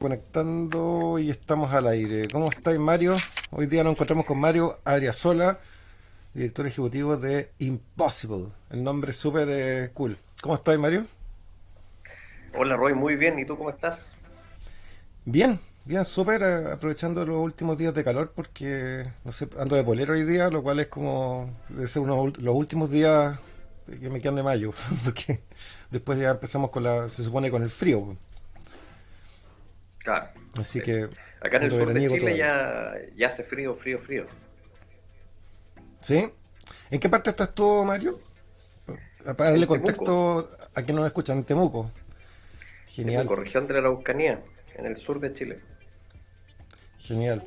Conectando y estamos al aire. ¿Cómo estáis, Mario? Hoy día nos encontramos con Mario Adriasola, director ejecutivo de Impossible. El nombre es súper cool. ¿Cómo estáis, Mario? Hola Roy, muy bien. ¿Y tú cómo estás? Bien, bien, súper aprovechando los últimos días de calor porque, no sé, ando de polero hoy día, lo cual es como de ser los últimos días que me quedan de mayo, porque después ya empezamos se supone con el frío. Claro, Así sí. que Acá en el ando sur de veraniego Chile todavía. ya hace frío, frío, frío. ¿Sí? ¿En qué parte estás tú, Mario? Para darle En Temuco, contexto a quienes nos escuchan, en Temuco. Genial, Temuco, región de la Araucanía, en el sur de Chile. genial.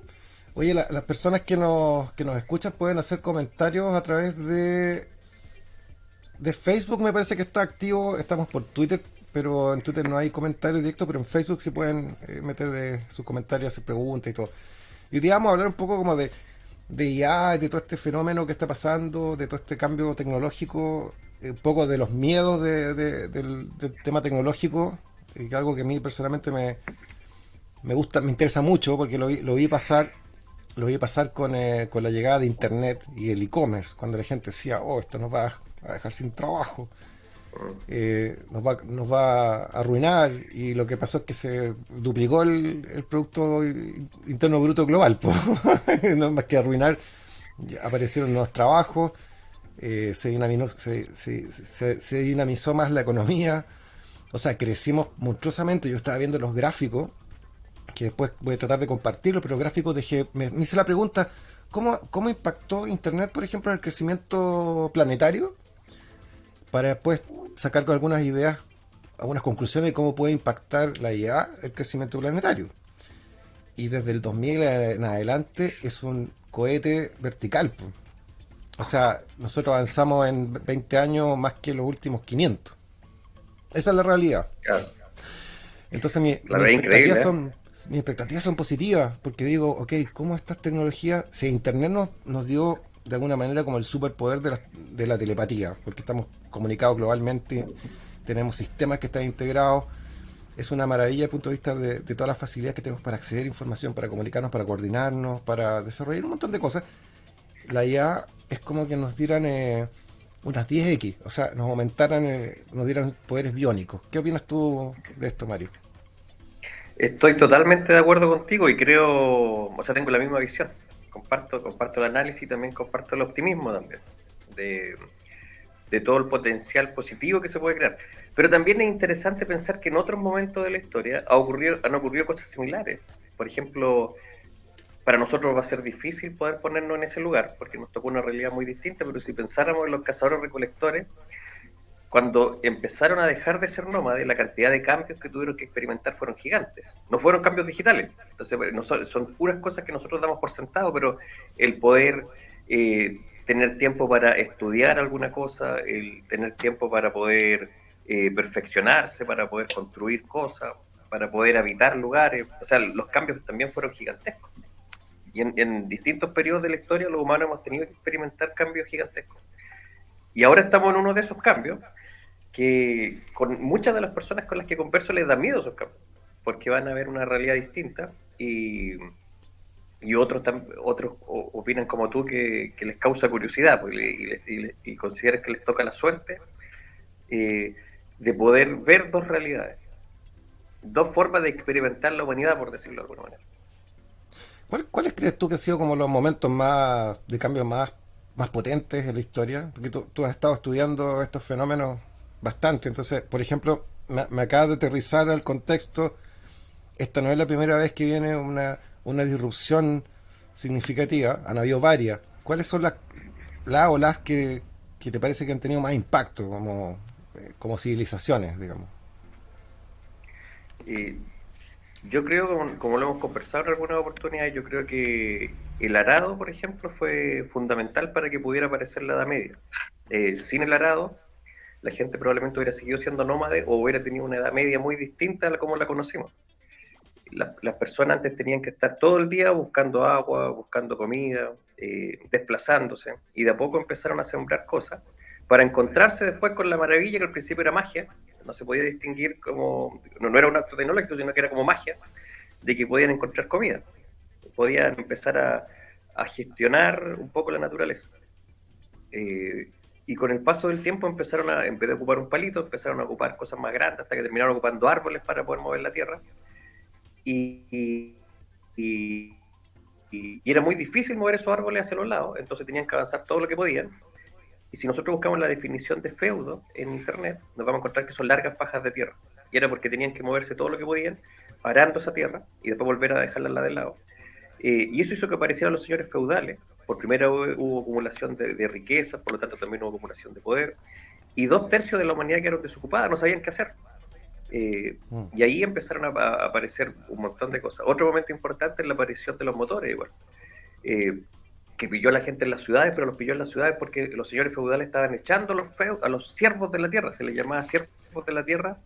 Oye, las personas que nos escuchan pueden hacer comentarios a través de Facebook, me parece que está activo. Estamos por Twitter, pero en Twitter no hay comentarios directos, pero en Facebook sí pueden meter sus comentarios, hacer preguntas y todo. Y hoy día vamos a hablar un poco como de IA, de todo este fenómeno que está pasando, de todo este cambio tecnológico, un poco de los miedos del tema tecnológico, que es algo que a mí personalmente me gusta, me interesa mucho porque lo vi pasar con la llegada de internet y el e-commerce, cuando la gente decía, oh, esto nos va a dejar sin trabajo, Mm. nos va a arruinar, y lo que pasó es que se duplicó el Producto Interno Bruto Global, po. No más que arruinar, ya aparecieron nuevos trabajos, se dinamizó más la economía, o sea, crecimos monstruosamente. Yo estaba viendo los gráficos que después voy a tratar de compartirlo, pero gráficos me hice la pregunta, ¿cómo impactó Internet, por ejemplo, en el crecimiento planetario? Para después sacar algunas ideas, algunas conclusiones de cómo puede impactar la IA el crecimiento planetario. Y desde el 2000 en adelante es un cohete vertical, pues. O sea, nosotros avanzamos en 20 años más que los últimos 500. Esa es la realidad. Claro, Entonces claro, es increíble, ¿eh? mis expectativas son positivas, porque digo, ok, ¿cómo estas tecnologías, si Internet nos dio de alguna manera como el superpoder de la telepatía, porque estamos comunicados globalmente, tenemos sistemas que están integrados, es una maravilla desde el punto de vista de todas las facilidades que tenemos para acceder a información, para comunicarnos, para coordinarnos, para desarrollar un montón de cosas. La IA es como que nos dieran unas 10x, o sea, nos aumentaran, nos dieran poderes biónicos. ¿Qué opinas tú de esto, Mario? Estoy totalmente de acuerdo contigo y creo, o sea, tengo la misma visión. Comparto el análisis y también comparto el optimismo también de, de todo el potencial positivo que se puede crear. Pero también es interesante pensar que en otros momentos de la historia han ocurrido cosas similares. Por ejemplo, para nosotros va a ser difícil poder ponernos en ese lugar, porque nos tocó una realidad muy distinta, pero si pensáramos en los cazadores recolectores, cuando empezaron a dejar de ser nómades, la cantidad de cambios que tuvieron que experimentar fueron gigantes. No fueron cambios digitales, entonces no son puras cosas que nosotros damos por sentado, pero el poder tener tiempo para estudiar alguna cosa, el tener tiempo para poder perfeccionarse, para poder construir cosas, para poder habitar lugares, o sea, los cambios también fueron gigantescos. Y en distintos periodos de la historia los humanos hemos tenido que experimentar cambios gigantescos. Y ahora estamos en uno de esos cambios que con muchas de las personas con las que converso les da miedo esos cambios, porque van a ver una realidad distinta y otros opinan como tú que les causa curiosidad pues, y consideran que les toca la suerte eh, de poder ver dos realidades, dos formas de experimentar la humanidad, por decirlo de alguna manera. ¿Cuáles crees tú que han sido como los momentos más de cambio más potentes en la historia? Porque tú has estado estudiando estos fenómenos bastante. Entonces, por ejemplo, me acaba de aterrizar al contexto. Esta no es la primera vez que viene una disrupción significativa. Han habido varias. ¿Cuáles son o las que te parece que han tenido más impacto como civilizaciones, digamos? Eh, Yo creo, como lo hemos conversado en algunas oportunidades, yo creo que el arado, por ejemplo, fue fundamental para que pudiera aparecer la Edad Media. Sin el arado, la gente probablemente hubiera seguido siendo nómade o hubiera tenido una Edad Media muy distinta a la como la conocimos. Las personas antes tenían que estar todo el día buscando agua, buscando comida, desplazándose, y de a poco empezaron a sembrar cosas para encontrarse después con la maravilla que al principio era magia, no se podía distinguir como, no era un acto tecnológico, sino que era como magia, de que podían encontrar comida, podían empezar a gestionar un poco la naturaleza. Eh, y con el paso del tiempo empezaron a, en vez de ocupar un palito, empezaron a ocupar cosas más grandes hasta que terminaron ocupando árboles para poder mover la tierra. Y, y, y era muy difícil mover esos árboles hacia los lados, entonces tenían que avanzar todo lo que podían. Y si nosotros buscamos la definición de feudo en internet, nos vamos a encontrar que son largas fajas de tierra. Y era porque tenían que moverse todo lo que podían, parando esa tierra y después volver a dejarla la del lado. Y eso hizo que aparecieran los señores feudales. Por primera vez hubo acumulación de riquezas, por lo tanto también hubo acumulación de poder. Y 2/3 de la humanidad quedaron desocupadas, no sabían qué hacer. Y ahí empezaron a aparecer un montón de cosas. Otro momento importante es la aparición de los motores, igual. Que pilló a la gente en las ciudades, pero los pilló en las ciudades porque los señores feudales estaban echando a los siervos de la tierra, se les llamaba siervos de la tierra,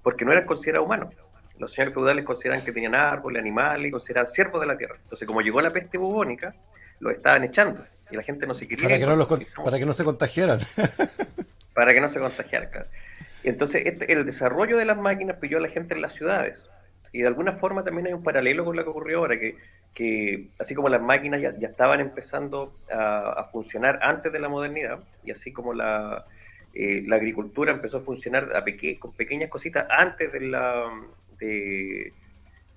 porque no eran considerados humanos. Los señores feudales consideraban que tenían árboles, animales, y consideraban siervos de la tierra. Entonces, como llegó la peste bubónica, los estaban echando, y la gente no se quería ir. Para que no se contagiaran. Para que no se contagiaran. Entonces, el desarrollo de las máquinas pilló a la gente en las ciudades. Y de alguna forma también hay un paralelo con lo que ocurrió ahora, que así como las máquinas ya estaban empezando a funcionar antes de la modernidad, y así como la agricultura empezó a funcionar con pequeñas cositas antes de la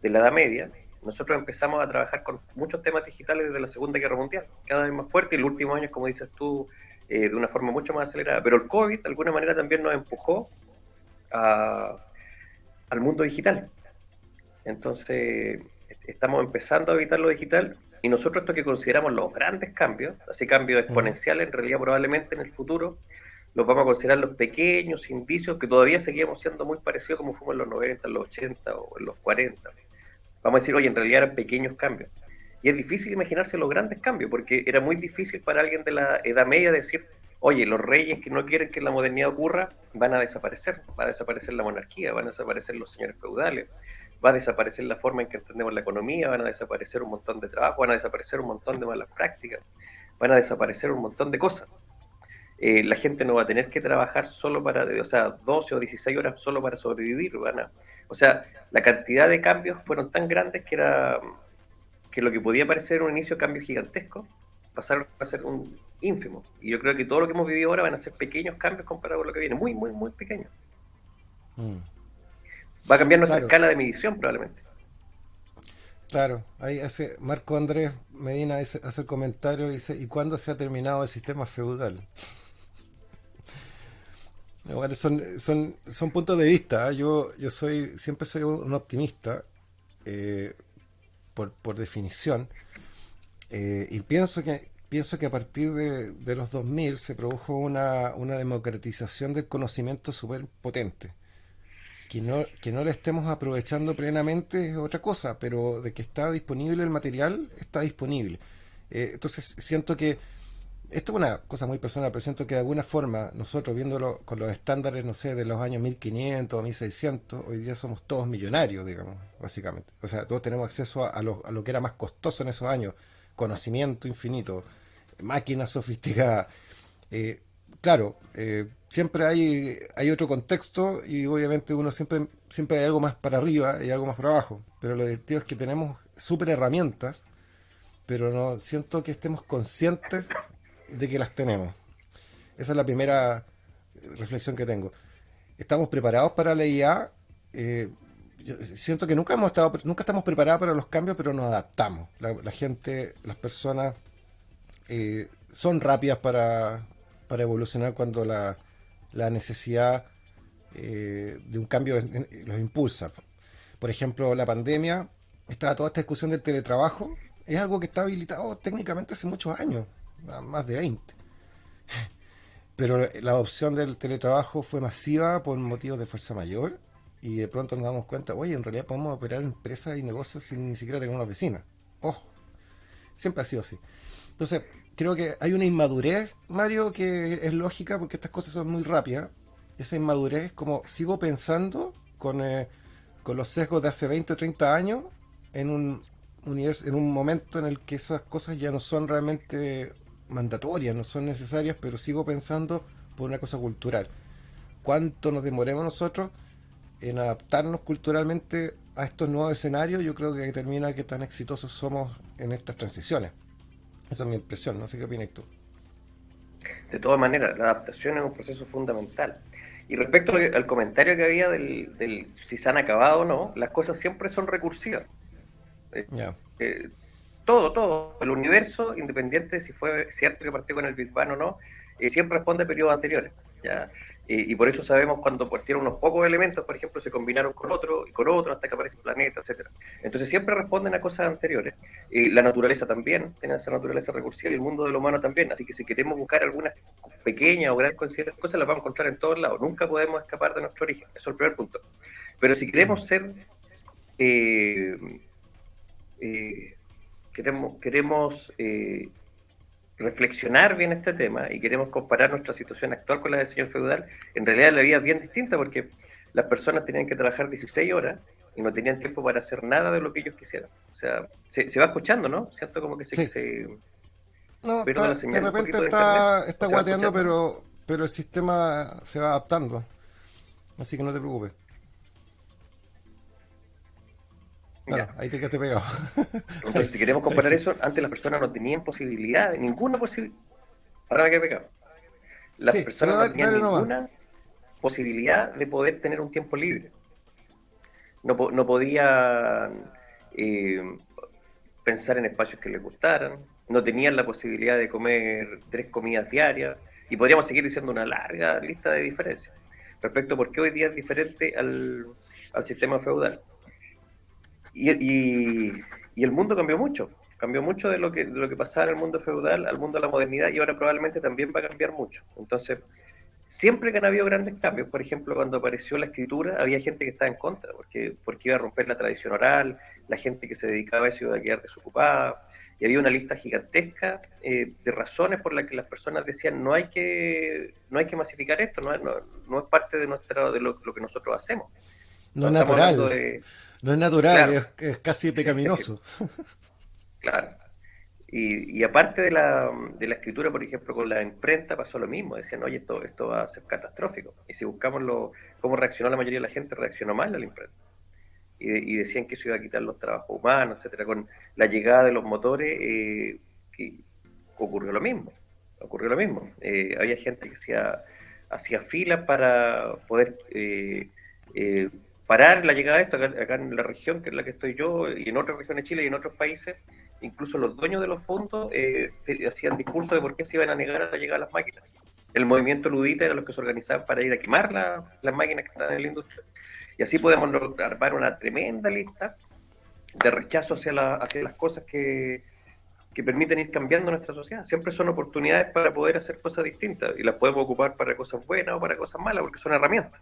Edad Media, nosotros empezamos a trabajar con muchos temas digitales desde la Segunda Guerra Mundial, cada vez más fuerte, y en los últimos años, como dices tú, de una forma mucho más acelerada. Pero el COVID, de alguna manera, también nos empujó al mundo digital. Entonces, estamos empezando a evitar lo digital, y nosotros esto que consideramos los grandes cambios, así cambios exponenciales, en realidad probablemente en el futuro, los vamos a considerar los pequeños indicios que todavía seguimos siendo muy parecidos como fuimos en los 90, en los 80 o en los 40. Vamos a decir, oye, en realidad eran pequeños cambios. Y es difícil imaginarse los grandes cambios, porque era muy difícil para alguien de la Edad Media decir, oye, los reyes que no quieren que la modernidad ocurra van a desaparecer. Va a desaparecer la monarquía, van a desaparecer los señores feudales, va a desaparecer la forma en que entendemos la economía, van a desaparecer un montón de trabajo, van a desaparecer un montón de malas prácticas, van a desaparecer un montón de cosas. La gente no va a tener que trabajar solo para, o sea, 12 o 16 horas solo para sobrevivir. O sea, la cantidad de cambios fueron tan grandes que lo que podía parecer un inicio de cambio gigantesco pasaron a ser un ínfimo. Y yo creo que todo lo que hemos vivido ahora van a ser pequeños cambios comparado con lo que viene, muy, muy, muy pequeños. Va a cambiar nuestra escala de medición probablemente. Claro, ahí hace Marco Andrés Medina hace el comentario y dice, ¿y cuándo se ha terminado el sistema feudal? Bueno, son puntos de vista. Yo siempre soy un optimista, por definición, y pienso que a partir de los 2000 se produjo una democratización del conocimiento súper potente. Que no la estemos aprovechando plenamente es otra cosa, pero de que está disponible el material, está disponible. Entonces siento que, esto es una cosa muy personal, pero siento que de alguna forma nosotros viéndolo con los estándares, no sé, de los años 1500 o 1600, hoy día somos todos millonarios, digamos, básicamente. O sea, todos tenemos acceso a lo que era más costoso en esos años, conocimiento infinito, máquinas sofisticadas. Claro, siempre hay otro contexto y obviamente uno siempre hay algo más para arriba y algo más para abajo, pero lo divertido es que tenemos súper herramientas, pero no siento que estemos conscientes de que las tenemos. Esa es la primera reflexión que tengo. ¿Estamos preparados para la IA? Yo siento que nunca estamos preparados para los cambios, pero nos adaptamos. La gente, las personas son rápidas para evolucionar cuando la necesidad de un cambio los impulsa. Por ejemplo, la pandemia, toda esta discusión del teletrabajo, es algo que está habilitado técnicamente hace muchos años, más de 20. Pero la adopción del teletrabajo fue masiva por motivos de fuerza mayor y de pronto nos damos cuenta, oye, en realidad podemos operar empresas y negocios sin ni siquiera tener una oficina. Ojo, siempre ha sido así. Entonces, creo que hay una inmadurez, Mario, que es lógica porque estas cosas son muy rápidas. Esa inmadurez es como sigo pensando con los sesgos de hace 20 o 30 años en un universo, en un momento en el que esas cosas ya no son realmente mandatorias, no son necesarias, pero sigo pensando por una cosa cultural. ¿Cuánto nos demoremos nosotros en adaptarnos culturalmente a estos nuevos escenarios, yo creo que determina qué tan exitosos somos en estas transiciones. Esa es mi impresión, no sé qué opinas tú. De todas maneras, la adaptación es un proceso fundamental. Y respecto al comentario que había del si se han acabado o no, las cosas siempre son recursivas. Eh, Ya. eh, todo, el universo, independiente de si fue cierto que partió con el Big Bang o no, siempre responde a periodos anteriores. ¿Ya? Y por eso sabemos cuando partieron unos pocos elementos, por ejemplo, se combinaron con otro y con otro hasta que aparece el planeta, etcétera. Entonces siempre responden a cosas anteriores. La naturaleza también tiene esa naturaleza recursiva y el mundo del humano también. Así que si queremos buscar algunas pequeñas o grandes cosas, las vamos a encontrar en todos lados. Nunca podemos escapar de nuestro origen. Eso es el primer punto. Pero si Mm. queremos ser eh, queremos reflexionar bien este tema y queremos comparar nuestra situación actual con la del señor feudal, en realidad la vida es bien distinta porque las personas tenían que trabajar 16 horas y no tenían tiempo para hacer nada de lo que ellos quisieran. O sea, se va escuchando, ¿no? Siento como que Sí. se No, pierde la de señal un repente poquito de internet está o se va guateando, escuchando. pero el sistema se va adaptando. Así que no te preocupes. Bueno, Ya. ahí te quedaste pegado. Entonces, si queremos Ahí comparar sí. eso, antes las personas no tenían posibilidad, ninguna posibilidad. Ahora me quedé pegado. Las Sí, pero personas no tenían dale nomás. ninguna posibilidad de poder tener un tiempo libre. No podían pensar en espacios que les gustaran, no tenían la posibilidad de comer 3 comidas diarias, y podríamos seguir diciendo una larga lista de diferencias respecto a por qué hoy día es diferente al sistema feudal. Y, y, y el mundo cambió mucho de lo que pasaba en el mundo feudal al mundo de la modernidad, y ahora probablemente también va a cambiar mucho. Entonces, siempre que han habido grandes cambios, por ejemplo, cuando apareció la escritura, había gente que estaba en contra, porque iba a romper la tradición oral, la gente que se dedicaba a eso iba a quedar desocupada, y había una lista gigantesca de razones por las que las personas decían no hay que masificar esto, no es parte de lo que nosotros hacemos. No No es estamos hablando natural. de, No es natural, claro, es casi pecaminoso. claro. Y aparte de la escritura, por ejemplo, con la imprenta pasó lo mismo. Decían, oye, esto va a ser catastrófico. Y si buscamos cómo reaccionó la mayoría de la gente, reaccionó mal a la imprenta. Y decían que eso iba a quitar los trabajos humanos, etcétera. Con la llegada de los motores, que ocurrió lo mismo. Ocurrió lo mismo. Había gente que hacía filas para poder eh, parar la llegada de esto acá en la región, que es la que estoy yo, y en otras regiones de Chile y en otros países. Incluso los dueños de los fondos hacían discursos de por qué se iban a negar a la llegada de las máquinas. El movimiento ludita era los que se organizaban para ir a quemar las máquinas que estaban en la industria. Y así podemos armar una tremenda lista de rechazo hacia las cosas que permiten ir cambiando nuestra sociedad. Siempre son oportunidades para poder hacer cosas distintas y las podemos ocupar para cosas buenas o para cosas malas porque son herramientas.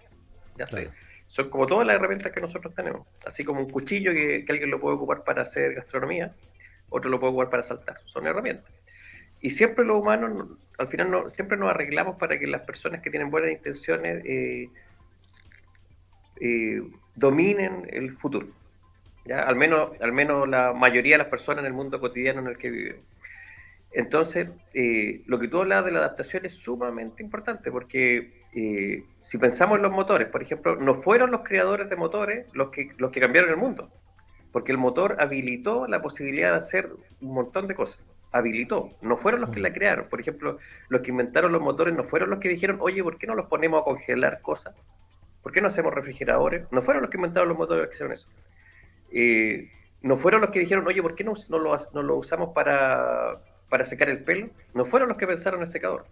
Ya sé, Claro. son como todas las herramientas que nosotros tenemos. Así como un cuchillo que alguien lo puede ocupar para hacer gastronomía, otro lo puede ocupar para saltar. Son herramientas. Y siempre los humanos, al final, siempre nos arreglamos para que las personas que tienen buenas intenciones dominen el futuro. ¿Ya? Al menos la mayoría de las personas en el mundo cotidiano en el que viven. Entonces, lo que tú hablas de la adaptación es sumamente importante porque si pensamos en los motores, por ejemplo, no fueron los creadores de motores los que cambiaron el mundo, porque el motor habilitó la posibilidad de hacer un montón de cosas. Habilitó, no fueron los que Mm. la crearon. Por ejemplo, los que inventaron los motores no fueron los que dijeron, oye, ¿por qué no los ponemos a congelar cosas? ¿Por qué no hacemos refrigeradores? No fueron los que inventaron los motores los que hicieron eso. Eh, no fueron los que dijeron, oye, ¿por qué no lo usamos para secar el pelo? No fueron los que pensaron en el secador.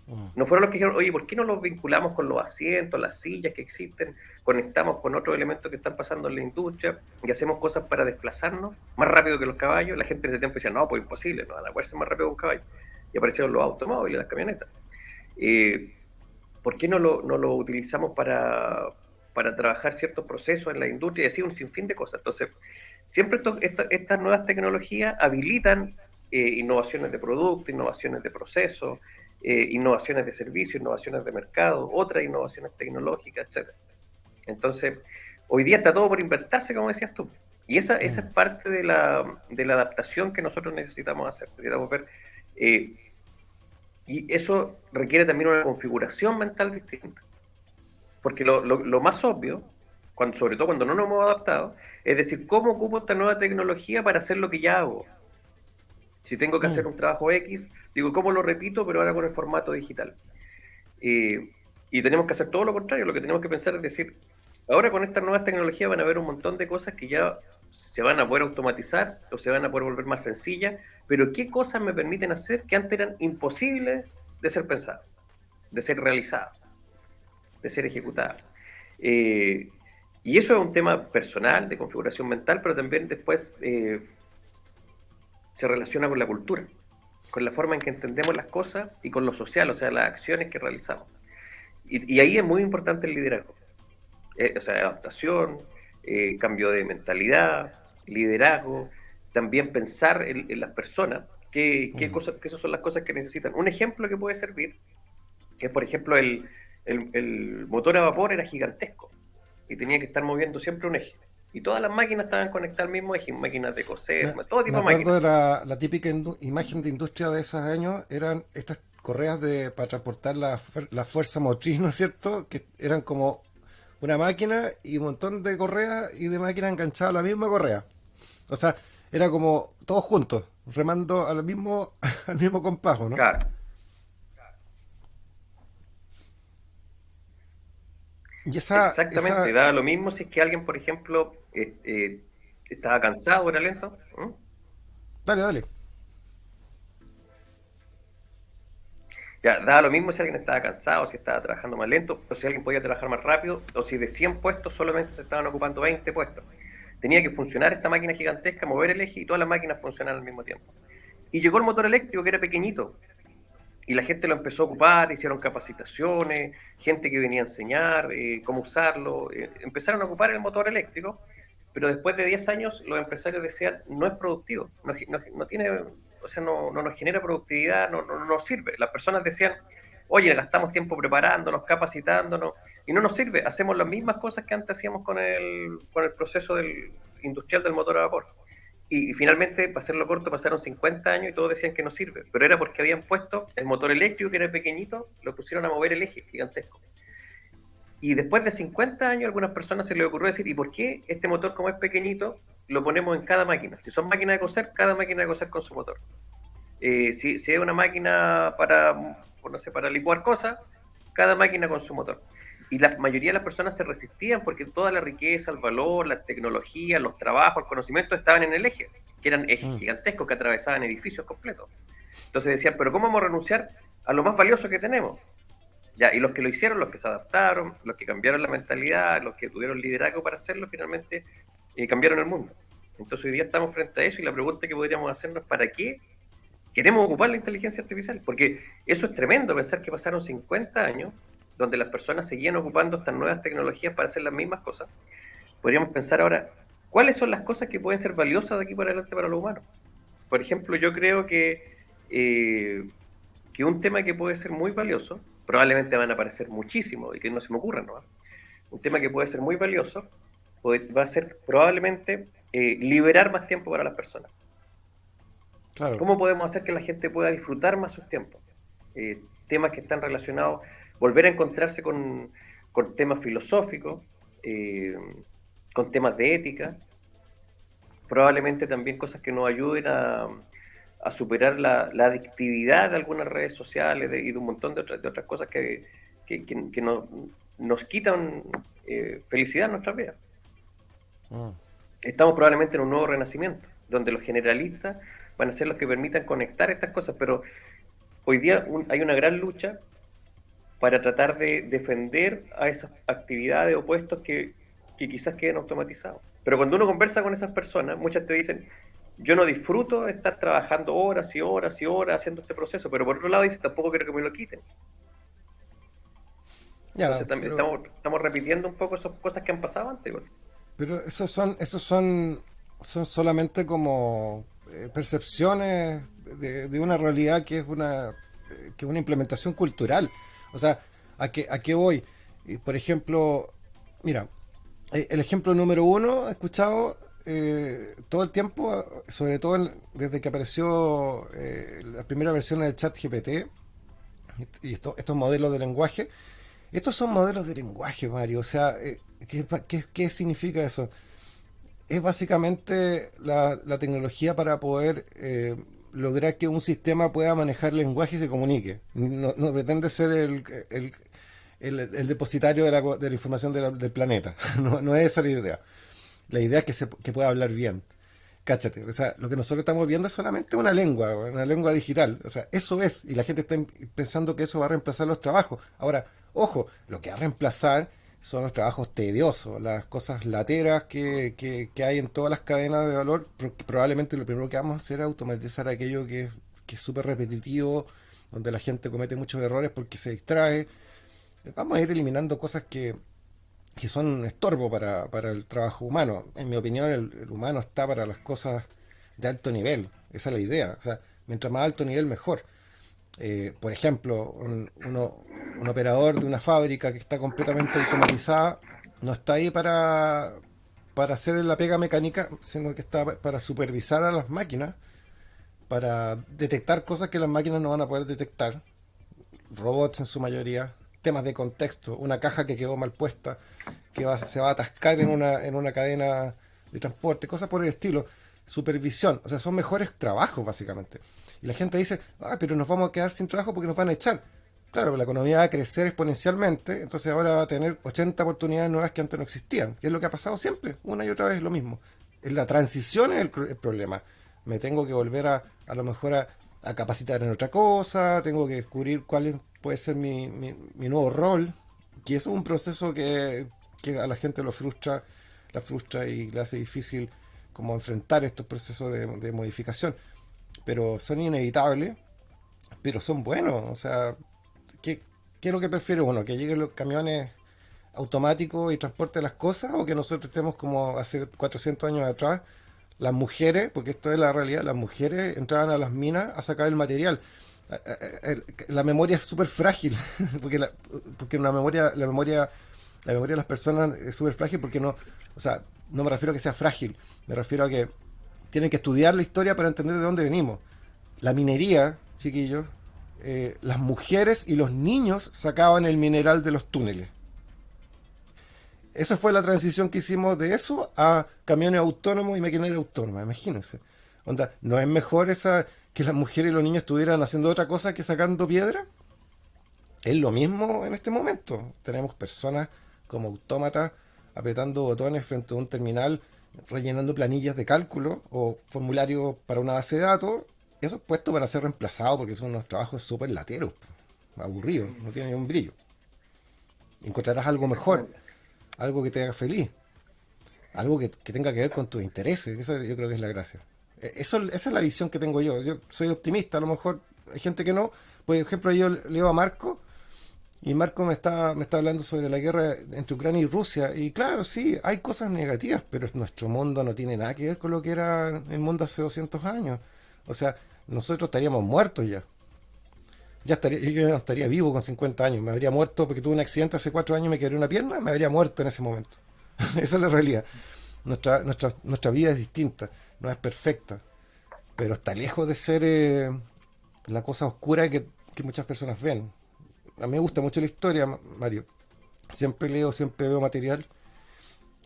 Mm. No fueron los que dijeron, oye, ¿por qué no los vinculamos con los asientos, las sillas que existen? Conectamos con otros elementos que están pasando en la industria y hacemos cosas para desplazarnos más rápido que los caballos. La gente en ese tiempo decía, no, pues imposible, no van a poder ser más rápido que un caballo. Y aparecieron los automóviles, las camionetas. Eh, ¿Por qué no lo utilizamos para trabajar ciertos procesos en la industria y así un sinfín de cosas? Entonces, siempre estas nuevas tecnologías habilitan innovaciones de producto, innovaciones de procesos, innovaciones de servicios, innovaciones de mercado, otras innovaciones tecnológicas, etcétera. Entonces, hoy día está todo por inventarse, como decías tú. Y esa es Mm. parte de la adaptación que nosotros necesitamos hacer. Necesitamos ver eh, y eso requiere también una configuración mental distinta. Porque lo más obvio, sobre todo cuando no nos hemos adaptado, es decir, ¿cómo ocupo esta nueva tecnología para hacer lo que ya hago? Si tengo que Mm, hacer un trabajo X, digo, ¿cómo lo repito, pero ahora con el formato digital? Eh, y tenemos que hacer todo lo contrario, lo que tenemos que pensar es decir, ahora con estas nuevas tecnologías van a haber un montón de cosas que ya se van a poder automatizar o se van a poder volver más sencillas, pero ¿qué cosas me permiten hacer que antes eran imposibles de ser pensadas, de ser realizadas, de ser ejecutadas? Eh, y eso es un tema personal, de configuración mental, pero también después se relaciona con la cultura, con la forma en que entendemos las cosas y con lo social, o sea, las acciones que realizamos. Y ahí es muy importante el liderazgo, o sea, adaptación, cambio de mentalidad, liderazgo, también pensar en las personas, mm. qué esas son las cosas que necesitan. Un ejemplo que puede servir, que es por ejemplo el motor a vapor era gigantesco y tenía que estar moviendo siempre un eje. Y todas las máquinas estaban conectadas al mismo eje, máquinas de coser, Me, todo me tipo de acuerdo máquinas. de la típica imagen de industria de esos años, eran estas correas para transportar la fuerza motriz, ¿no es cierto? Que eran como una máquina y un montón de correas y de máquinas enganchadas a la misma correa. O sea, era como todos juntos, remando al mismo, al mismo compás, ¿no? Claro, Y exactamente. Da lo mismo si es que alguien, por ejemplo, estaba cansado, era lento. ¿Mm? dale, dale. Ya, daba lo mismo si alguien estaba cansado, si estaba trabajando más lento, o si alguien podía trabajar más rápido, o si de 100 puestos solamente se estaban ocupando 20 puestos. Tenía que funcionar esta máquina gigantesca, mover el eje y todas las máquinas funcionaran al mismo tiempo. Y llegó el motor eléctrico que era pequeñito, y la gente lo empezó a ocupar, hicieron capacitaciones, gente que venía a enseñar cómo usarlo, empezaron a ocupar el motor eléctrico, pero después de 10 años los empresarios decían, no es productivo, no tiene, o sea, no nos genera productividad, no nos sirve. Las personas decían, oye, gastamos tiempo preparándonos, capacitándonos, y no nos sirve, hacemos las mismas cosas que antes hacíamos con el proceso industrial del motor a vapor. Y finalmente, para hacerlo corto, pasaron 50 años y todos decían que no sirve. Pero era porque habían puesto el motor eléctrico, que era pequeñito, lo pusieron a mover el eje gigantesco. Y después de 50 años, a algunas personas se les ocurrió decir, ¿y por qué este motor, como es pequeñito, lo ponemos en cada máquina? Si son máquinas de coser, cada máquina de coser con su motor. Si es una máquina para, no sé, para licuar cosas, cada máquina con su motor. Y la mayoría de las personas se resistían porque toda la riqueza, el valor, la tecnología, los trabajos, el conocimiento estaban en el eje, que eran ejes Mm. gigantescos que atravesaban edificios completos. Entonces decían, pero ¿cómo vamos a renunciar a lo más valioso que tenemos? Ya, y los que lo hicieron, los que se adaptaron, los que cambiaron la mentalidad, los que tuvieron liderazgo para hacerlo, finalmente cambiaron el mundo. Entonces hoy día estamos frente a eso y la pregunta que podríamos hacernos es ¿para qué queremos ocupar la inteligencia artificial? Porque eso es tremendo, pensar que pasaron 50 años donde las personas seguían ocupando estas nuevas tecnologías para hacer las mismas cosas. Podríamos pensar ahora, ¿cuáles son las cosas que pueden ser valiosas de aquí para adelante para los humanos? Por ejemplo, yo creo que un tema que puede ser muy valioso, probablemente van a aparecer muchísimos y que no se me ocurran, ¿no? Un tema que puede ser muy valioso va a ser probablemente liberar más tiempo para las personas. Claro. ¿Cómo podemos hacer que la gente pueda disfrutar más sus tiempos? Temas que están relacionados, volver a encontrarse con temas filosóficos, eh, con temas de ética, probablemente también cosas que nos ayuden a superar la adictividad de algunas redes sociales y de un montón de otras cosas que nos quitan felicidad en nuestras vidas. Mm. Estamos probablemente en un nuevo renacimiento, donde los generalistas van a ser los que permitan conectar estas cosas, pero hoy día hay una gran lucha para tratar de defender a esas actividades o puestos que quizás queden automatizados. Pero cuando uno conversa con esas personas, muchas te dicen, yo no disfruto de estar trabajando horas y horas y horas haciendo este proceso, pero por otro lado dicen, tampoco quiero que me lo quiten. Ya, Entonces estamos repitiendo un poco esas cosas que han pasado antes. Igual. pero son solamente como percepciones de una realidad que es una implementación cultural. O sea, ¿a qué voy? Por ejemplo, mira, el ejemplo número uno, he escuchado todo el tiempo, sobre todo desde que apareció la primera versión del chat GPT y estos modelos de lenguaje. Estos son modelos de lenguaje, Mario. O sea, ¿Qué significa eso? Es básicamente la tecnología para poder lograr que un sistema pueda manejar lenguaje y se comunique. No pretende ser el depositario de la información del planeta. No es esa la idea. La idea es que pueda hablar bien. Cáchate, o sea, lo que nosotros estamos viendo es solamente una lengua digital. O sea, eso es, y la gente está pensando que eso va a reemplazar los trabajos. Ahora, ojo, lo que va a reemplazar son los trabajos tediosos, las cosas lateras que hay en todas las cadenas de valor. Probablemente lo primero que vamos a hacer es automatizar aquello que es súper repetitivo, donde la gente comete muchos errores porque se distrae. Vamos a ir eliminando cosas que son un estorbo para el trabajo humano. En mi opinión, el humano está para las cosas de alto nivel. Esa es la idea. O sea, mientras más alto nivel, mejor. Por ejemplo, un operador de una fábrica que está completamente automatizada no está ahí para hacer la pega mecánica, sino que está para supervisar a las máquinas, para detectar cosas que las máquinas no van a poder detectar, robots en su mayoría, temas de contexto, una caja que quedó mal puesta, se va a atascar en una cadena de transporte, cosas por el estilo, supervisión, o sea, son mejores trabajos básicamente. Y la gente dice, pero nos vamos a quedar sin trabajo porque nos van a echar. Claro, la economía va a crecer exponencialmente, entonces ahora va a tener 80 oportunidades nuevas que antes no existían, que es lo que ha pasado siempre, una y otra vez lo mismo. La transición es el problema. Me tengo que volver a lo mejor a capacitar en otra cosa, tengo que descubrir puede ser mi nuevo rol, que eso es un proceso que a la gente la frustra y le hace difícil como enfrentar estos procesos de modificación, pero son inevitables, pero son buenos, o sea, ¿qué es lo que prefiere uno? ¿Que lleguen los camiones automáticos y transporten las cosas o que nosotros estemos como hace 400 años atrás? Las mujeres, porque esto es la realidad, las mujeres entraban a las minas a sacar el material. La memoria es súper frágil, porque la memoria de las personas es súper frágil porque no, o sea, no me refiero a que sea frágil, me refiero a que tienen que estudiar la historia para entender de dónde venimos. La minería, chiquillos, las mujeres y los niños sacaban el mineral de los túneles. Esa fue la transición que hicimos de eso a camiones autónomos y maquinaria autónoma, imagínense. Onda, ¿no es mejor que las mujeres y los niños estuvieran haciendo otra cosa que sacando piedra? Es lo mismo en este momento. Tenemos personas como autómatas apretando botones frente a un terminal, rellenando planillas de cálculo o formularios para una base de datos. Esos puestos van a ser reemplazados porque son unos trabajos súper lateros, aburridos, no tienen ni un brillo. Encontrarás algo mejor, algo que te haga feliz, algo que tenga que ver con tus intereses. Eso yo creo que es la gracia. Esa es la visión que tengo yo. Yo soy optimista, a lo mejor hay gente que no. Por ejemplo, yo leo a Marco y Marco me está hablando sobre la guerra entre Ucrania y Rusia. Y claro, sí, hay cosas negativas, pero nuestro mundo no tiene nada que ver con lo que era el mundo hace 200 años. O sea, nosotros estaríamos muertos ya. Yo no estaría vivo con 50 años. Me habría muerto porque tuve un accidente hace 4 años y me quebré una pierna. Me habría muerto en ese momento. Esa es la realidad. Nuestra vida es distinta, no es perfecta, pero está lejos de ser la cosa oscura que muchas personas ven. A mí me gusta mucho la historia, Mario. Siempre leo, siempre veo material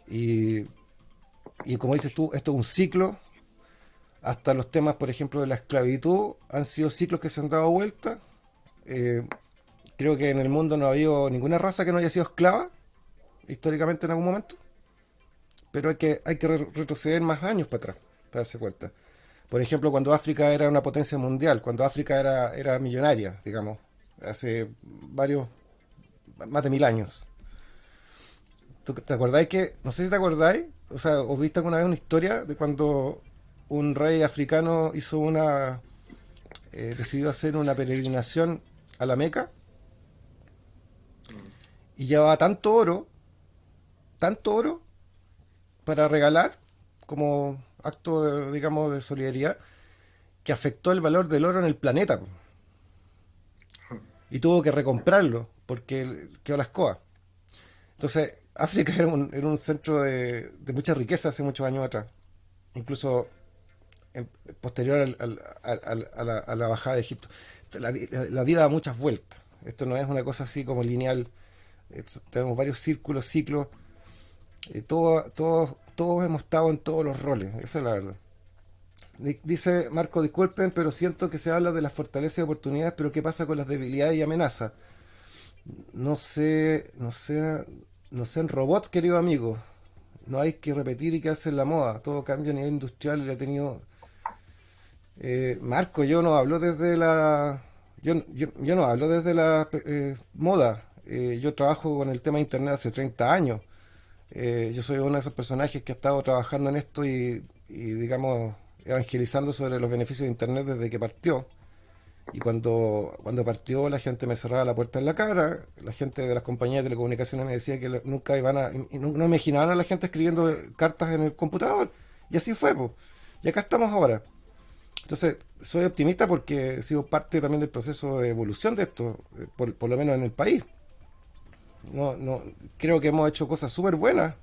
y, y como dices tú, esto es un ciclo. Hasta los temas, por ejemplo, de la esclavitud han sido ciclos que se han dado vuelta. Eh, Creo que en el mundo no ha habido ninguna raza que no haya sido esclava históricamente en algún momento. Pero hay que retroceder más años para atrás, para darse cuenta. Por ejemplo, cuando África era una potencia mundial, cuando África era millonaria, digamos, hace más de 1000 años. ¿Tú te acordáis no sé si te acordáis, o sea, o viste alguna vez una historia de cuando un rey africano decidió hacer una peregrinación a la Meca y llevaba tanto oro, para regalar como acto, digamos, de solidaridad, que afectó el valor del oro en el planeta po. Y tuvo que recomprarlo porque quedó la escoba. Entonces, África era un centro de mucha riqueza hace muchos años atrás. Incluso posterior a la bajada de Egipto. La vida da muchas vueltas. Esto no es una cosa así como lineal. Tenemos varios círculos, ciclos. Todos hemos estado en todos los roles, esa es la verdad. Dice Marco, disculpen, pero siento que se habla de las fortalezas y oportunidades, pero ¿qué pasa con las debilidades y amenazas? No sé, no sé, no sé en robots, querido amigo. No hay que repetir y quedarse en la moda. Todo cambia a nivel industrial y ha tenido... Marco, yo no hablo desde la... Yo no hablo desde la moda. Yo trabajo con el tema de Internet hace 30 años. Yo soy uno de esos personajes que ha estado trabajando en esto digamos, evangelizando sobre los beneficios de Internet desde que partió. Y cuando partió, la gente me cerraba la puerta en la cara. La gente de las compañías de telecomunicaciones me decía que nunca iban y no imaginaban a la gente escribiendo cartas en el computador. Y así fue, pues. Y acá estamos ahora. Entonces, soy optimista porque he sido parte también del proceso de evolución de esto, por lo menos en el país. No, creo que hemos hecho cosas súper buenas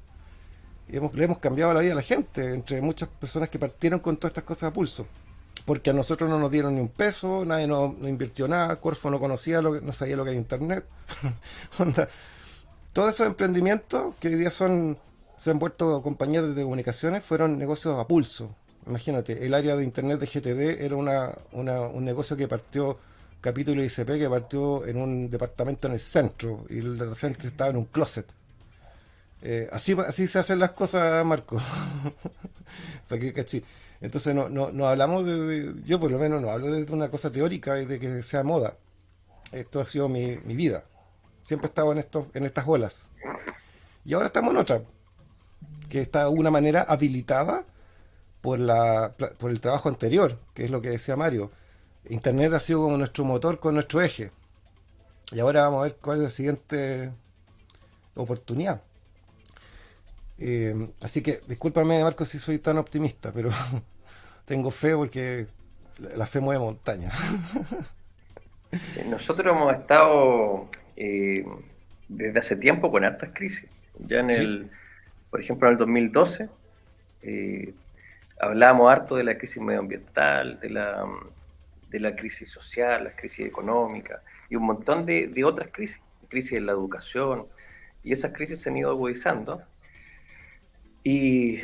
y le hemos cambiado la vida a la gente, entre muchas personas que partieron con todas estas cosas a pulso. Porque a nosotros no nos dieron ni un peso, nadie nos invirtió nada, Corfo no conocía, no sabía lo que era Internet. Onda, todos esos emprendimientos que hoy día se han vuelto compañías de telecomunicaciones fueron negocios a pulso. Imagínate, el área de Internet de GTD era un negocio que partió, capítulo ICP, que partió en un departamento en el centro y el data center estaba en un closet. Así se hacen las cosas, Marco. ¿Para qué cachí? Entonces no hablamos yo por lo menos no hablo de una cosa teórica y de que sea moda. Esto ha sido mi vida. Siempre he estado en estas olas. Y ahora estamos en otra, que está de alguna manera habilitada por el trabajo anterior, que es lo que decía Mario. Internet ha sido como nuestro motor con nuestro eje. Y ahora vamos a ver cuál es la siguiente oportunidad. Así que discúlpame, Marco, si soy tan optimista, pero tengo fe porque la fe mueve montañas. Nosotros hemos estado desde hace tiempo con hartas crisis. Ya Sí. por ejemplo, en el 2012 eh, hablábamos harto de la crisis medioambiental, de la crisis social, la crisis económica y un montón de otras crisis en la educación, y esas crisis se han ido agudizando. Y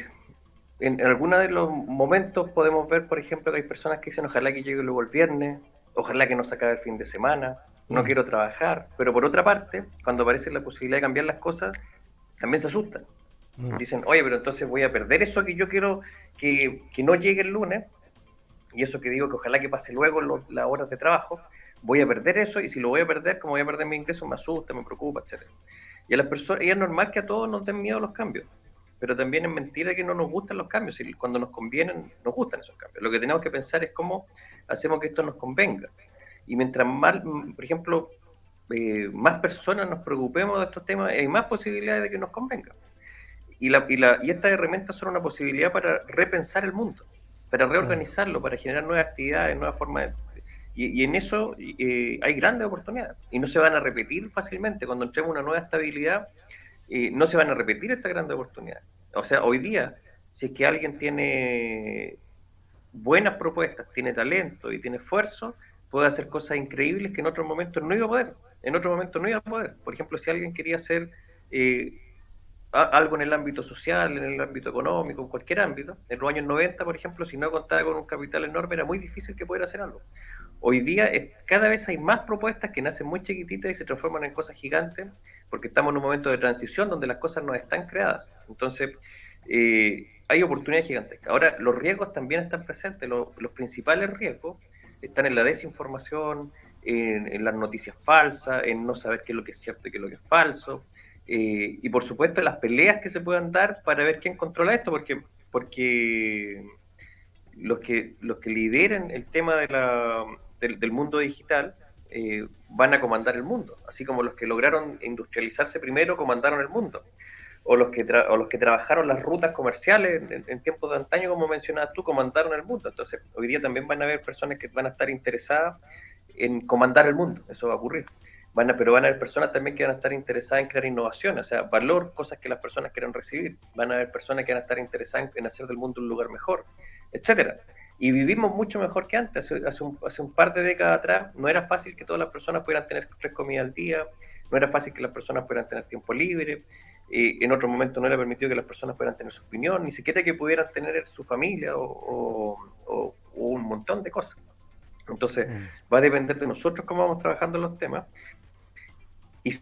en algunos de los momentos podemos ver, por ejemplo, que hay personas que dicen ojalá que llegue luego el viernes, ojalá que no se acabe el fin de semana, no Mm, quiero trabajar, pero por otra parte, cuando aparece la posibilidad de cambiar las cosas, también se asustan. mm, Dicen, oye, pero entonces voy a perder eso que yo quiero que no llegue el lunes, y eso que digo que ojalá que pase luego las horas de trabajo, voy a perder eso, y si lo voy a perder, como voy a perder mi ingreso, me asusta, me preocupa, etcétera. Y a las personas, y es normal que a todos nos den miedo los cambios, pero también es mentira que no nos gustan los cambios, y cuando nos convienen, nos gustan esos cambios. Lo que tenemos que pensar es cómo hacemos que esto nos convenga. Y mientras más, por ejemplo, más personas nos preocupemos de estos temas, hay más posibilidades de que nos convenga. Y estas herramientas son una posibilidad para repensar el mundo, para mm, reorganizarlo, para generar nuevas actividades, nuevas formas de... Y en eso hay grandes oportunidades. Y no se van a repetir fácilmente. Cuando entremos una nueva estabilidad, no se van a repetir estas grandes oportunidades. O sea, hoy día, si es que alguien tiene buenas propuestas, tiene talento y tiene esfuerzo, puede hacer cosas increíbles que en otros momentos no iba a poder. En otros momentos no iba a poder. Por ejemplo, si alguien quería hacer eh, algo en el ámbito social, en el ámbito económico, en cualquier ámbito, en los años 90, por ejemplo, si no contaba con un capital enorme, era muy difícil que pudiera hacer algo. Hoy día cada vez hay más propuestas que nacen muy chiquititas y se transforman en cosas gigantes, porque estamos en un momento de transición donde las cosas no están creadas. Entonces, hay oportunidades gigantescas. Ahora, los riesgos también están presentes. Los principales riesgos están en la desinformación, en las noticias falsas, en no saber qué es lo que es cierto y qué es lo que es falso. Y por supuesto, las peleas que se puedan dar para ver quién controla esto, porque los que lideren el tema del mundo digital van a comandar el mundo, así como los que lograron industrializarse primero comandaron el mundo, o los que trabajaron las rutas comerciales en tiempos de antaño, como mencionabas tú, comandaron el mundo. Entonces, hoy día también van a haber personas que van a estar interesadas en comandar el mundo, eso va a ocurrir. Pero van a haber personas también que van a estar interesadas en crear innovación, o sea, valor, cosas que las personas quieran recibir. Van a haber personas que van a estar interesadas en hacer del mundo un lugar mejor, etcétera. Y vivimos mucho mejor que antes. Hace un par de décadas atrás no era fácil que todas las personas pudieran tener 3 comidas al día, no era fácil que las personas pudieran tener tiempo libre. en otro momento no era permitido que las personas puedan tener su opinión, ni siquiera que pudieran tener su familia o un montón de cosas. Entonces, Mm. va a depender de nosotros cómo vamos trabajando los temas y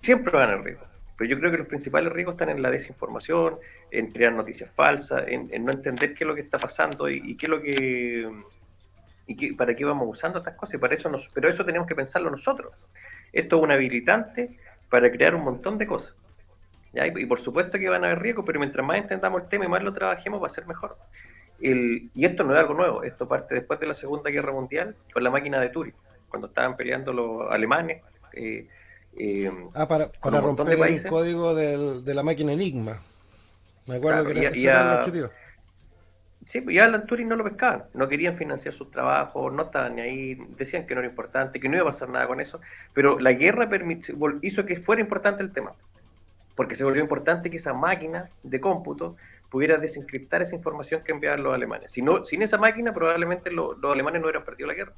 siempre van a haber riesgos. Pero yo creo que los principales riesgos están en la desinformación, en crear noticias falsas, en no entender qué es lo que está pasando y qué es lo que para qué vamos usando estas cosas. Y para eso pero eso tenemos que pensarlo nosotros. Esto es un habilitante para crear un montón de cosas. ¿Ya? Y por supuesto que van a haber riesgos, pero mientras más entendamos el tema y más lo trabajemos, va a ser mejor. Y esto no es algo nuevo, esto parte después de la Segunda Guerra Mundial con la máquina de Turing, cuando estaban peleando los alemanes con Para un montón de romper el países. código de la máquina Enigma. Me acuerdo Claro, que ese era el objetivo. sí, pues ya Alan Turing no lo pescaban, no querían financiar sus trabajos, no estaban ni ahí, decían que no era importante, que no iba a pasar nada con eso, pero la guerra hizo que fuera importante el tema, porque se volvió importante que esa máquina de cómputo pudiera desencriptar esa información que enviaban los alemanes. Si no, sin esa máquina probablemente los alemanes no hubieran perdido la guerra.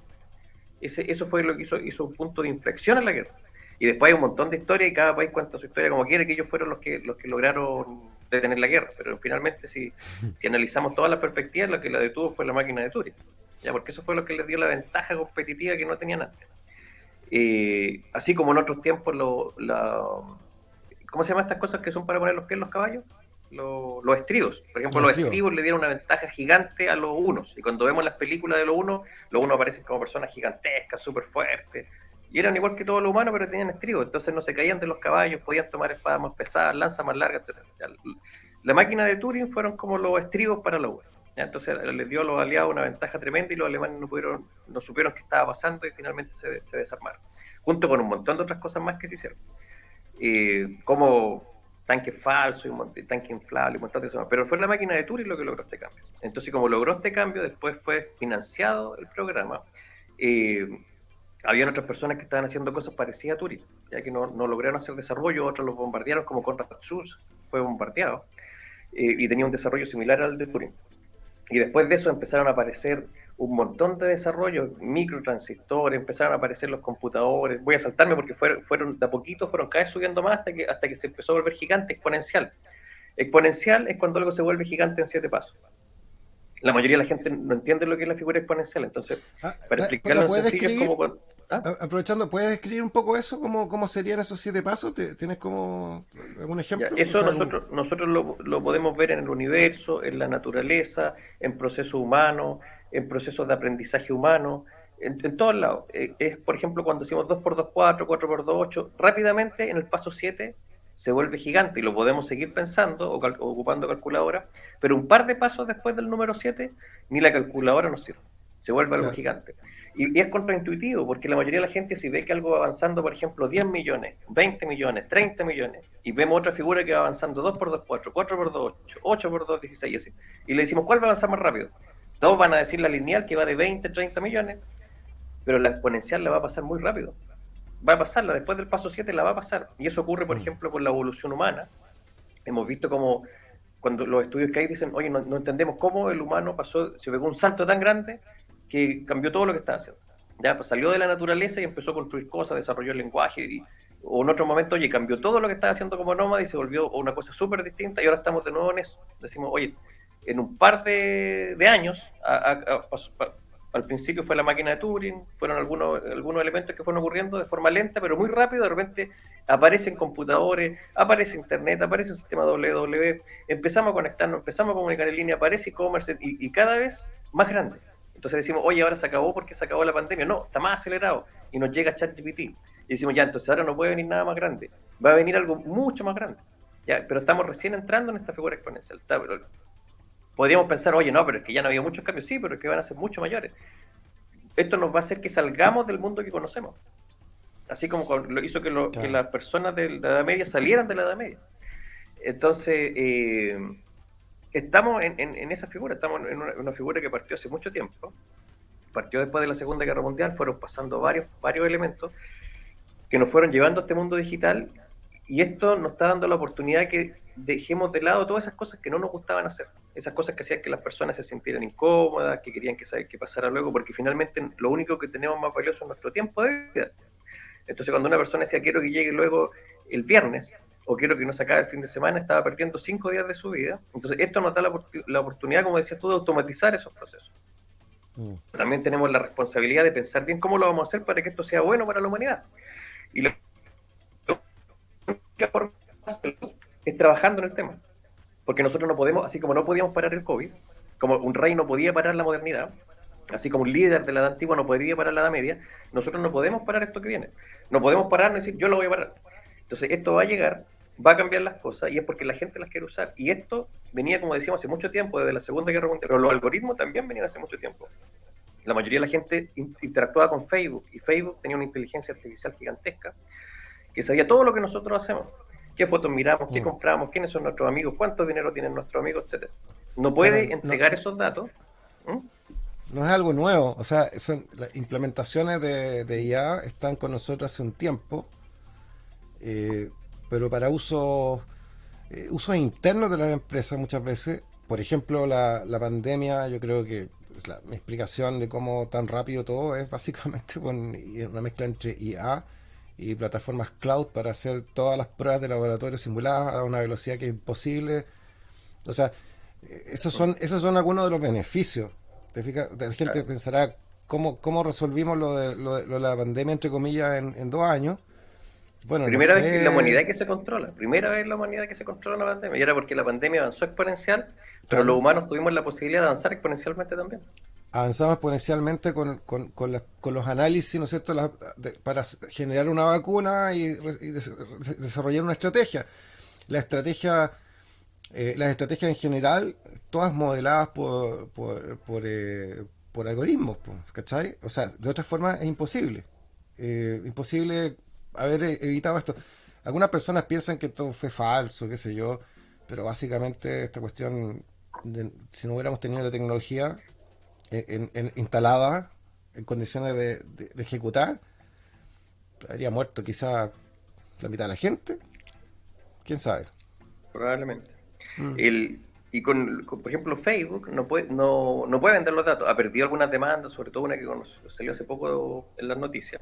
Eso fue lo que hizo un punto de inflexión en la guerra. Y después hay un montón de historias y cada país cuenta su historia como quiere, que ellos fueron los que lograron detener la guerra. Pero finalmente, si analizamos todas las perspectivas, lo que la detuvo fue la máquina de Turing. ¿Ya? Porque eso fue lo que les dio la ventaja competitiva que no tenían antes. Así como en otros tiempos, ¿cómo se llaman estas cosas que son para poner los pies en los caballos? Los estribos. Por ejemplo, Los los estribos. estribos le dieron una ventaja gigante a los unos. Y cuando vemos las películas de los unos aparecen como personas gigantescas, súper fuertes. Y eran igual que todos los humanos, pero tenían estribos. Entonces no se caían de los caballos, podían tomar espadas más pesadas, lanzas más largas, etc. La máquina de Turing fueron como los estribos para los humanos. Entonces les dio a los aliados una ventaja tremenda y los alemanes no supieron qué estaba pasando y finalmente se desarmaron. Junto con un montón de otras cosas más que se hicieron. Como tanques falsos, tanque inflable, un montón de cosas. Pero fue la máquina de Turing lo que logró este cambio. Entonces, como logró este cambio, después fue financiado el programa. Habían otras personas que estaban haciendo cosas parecidas a Turing, ya que no lograron hacer desarrollo, otros los bombardearon, como Konrad Zuse fue bombardeado, y tenía un desarrollo similar al de Turing. Y después de eso empezaron a aparecer un montón de desarrollos, microtransistores, empezaron a aparecer los computadores. Voy a saltarme porque fueron de a poquito, fueron cada vez subiendo más hasta que se empezó a volver gigante, exponencial. Exponencial es cuando algo se vuelve gigante en 7 pasos. La mayoría de la gente no entiende lo que es la figura exponencial, entonces, para explicarlo ¿La en puedes sencillo, es describir? como... ¿Ah? Aprovechando, ¿puedes describir un poco eso? ¿Cómo serían esos 7 pasos? ¿Tienes como algún Ya, ejemplo? O eso sea, nosotros lo podemos ver en el universo, en la naturaleza, en procesos humanos, en procesos de aprendizaje humano, en todos lados. Es, por ejemplo, cuando decimos 2 por 2 4, 4 por 2 8, rápidamente en el paso 7 se vuelve gigante y lo podemos seguir pensando o ocupando calculadora, pero un par de pasos después del número 7 ni la calculadora nos sirve, se vuelve algo claro. gigante. Y es contraintuitivo, porque la mayoría de la gente, si ve que algo va avanzando, por ejemplo, 10 millones, 20 millones, 30 millones, y vemos otra figura que va avanzando 2 por 2 4, 4 por 2 8, 8 por 2 16, así, y le decimos, ¿cuál va a avanzar más rápido? Todos van a decir la lineal, que va de 20, 30 millones, pero la exponencial la va a pasar muy rápido. Va a pasarla, después del paso 7 la va a pasar. Y eso ocurre, por Mm. ejemplo, con la evolución humana. Hemos visto como cuando los estudios que hay dicen, oye, no entendemos cómo el humano se pegó un salto tan grande que cambió todo lo que estaba haciendo. Ya, pues salió de la naturaleza y empezó a construir cosas, desarrolló el lenguaje, o en otro momento, oye, cambió todo lo que estaba haciendo como nómada y se volvió una cosa súper distinta y ahora estamos de nuevo en eso. Decimos, oye, en un par de años, al principio fue la máquina de Turing, fueron algunos elementos que fueron ocurriendo de forma lenta, pero muy rápido, de repente aparecen computadores, aparece internet, aparece el sistema WWW, empezamos a conectarnos, empezamos a comunicar en línea, aparece e-commerce y cada vez más grande. Entonces decimos, oye, ahora se acabó porque se acabó la pandemia. No, está más acelerado. Y nos llega ChatGPT. Y decimos, ya, entonces ahora no puede venir nada más grande. Va a venir algo mucho más grande. Ya, pero estamos recién entrando en esta figura exponencial. Podríamos pensar, oye, no, pero es que ya no había muchos cambios. Sí, pero es que van a ser mucho mayores. Esto nos va a hacer que salgamos del mundo que conocemos. Así como lo hizo que Claro. las personas de la Edad Media salieran de la Edad Media. Entonces, estamos en esa figura, estamos en una figura que partió hace mucho tiempo, partió después de la Segunda Guerra Mundial, fueron pasando varios elementos que nos fueron llevando a este mundo digital y esto nos está dando la oportunidad que dejemos de lado todas esas cosas que no nos gustaban hacer, esas cosas que hacían que las personas se sintieran incómodas, que querían que pasara luego, porque finalmente lo único que tenemos más valioso es nuestro tiempo de vida. Entonces cuando una persona decía quiero que llegue luego el viernes, o quiero que no se acabe el fin de semana, estaba perdiendo 5 días de su vida. Entonces esto nos da la oportunidad, como decías tú, de automatizar esos procesos. También tenemos la responsabilidad de pensar bien cómo lo vamos a hacer para que esto sea bueno para la humanidad. Y la única forma es trabajando en el tema. Porque nosotros no podemos, así como no podíamos parar el COVID, como un rey no podía parar la modernidad, así como un líder de la edad antigua no podía parar la edad media, nosotros no podemos parar esto que viene. No podemos parar y decir, yo lo voy a parar. Entonces esto va a llegar, va a cambiar las cosas, y es porque la gente las quiere usar. Y esto venía, como decíamos, hace mucho tiempo, desde la Segunda Guerra Mundial, pero los algoritmos también venían hace mucho tiempo. La mayoría de la gente interactuaba con Facebook, y Facebook tenía una inteligencia artificial gigantesca que sabía todo lo que nosotros hacemos. Qué fotos miramos, qué compramos, quiénes son nuestros amigos, cuánto dinero tienen nuestros amigos, etcétera. No puede Claro, entregar esos datos. no es algo nuevo, o sea, las implementaciones de IA están con nosotros hace un tiempo, eh, pero para usos internos de las empresas muchas veces. Por ejemplo, la pandemia, yo creo que mi explicación de cómo tan rápido todo es básicamente con una mezcla entre IA y plataformas cloud para hacer todas las pruebas de laboratorio simuladas a una velocidad que es imposible. O sea, esos son algunos de los beneficios. ¿Te fijas? La gente Claro. pensará cómo resolvimos lo de la pandemia, entre comillas, en 2 años. Bueno, no Primera vez en la fue, humanidad que se controla, primera vez en la humanidad que se controla una pandemia, y era porque la pandemia avanzó exponencial, pero los claro, humanos tuvimos la posibilidad de avanzar exponencialmente también. avanzamos exponencialmente con los análisis, ¿no es cierto?, para generar una vacuna y desarrollar una estrategia. La estrategia, las estrategias en general, todas modeladas por algoritmos, ¿cachai? O sea, de otra forma es imposible. Imposible haber evitado esto. Algunas personas piensan que todo fue falso, qué sé yo, pero básicamente esta cuestión, si no hubiéramos tenido la tecnología instalada en condiciones de ejecutar, habría muerto quizá la mitad de la gente, quién sabe. Probablemente. Mm, El, por ejemplo, Facebook no puede vender los datos. Ha perdido algunas demandas, sobre todo una que salió hace poco en las noticias,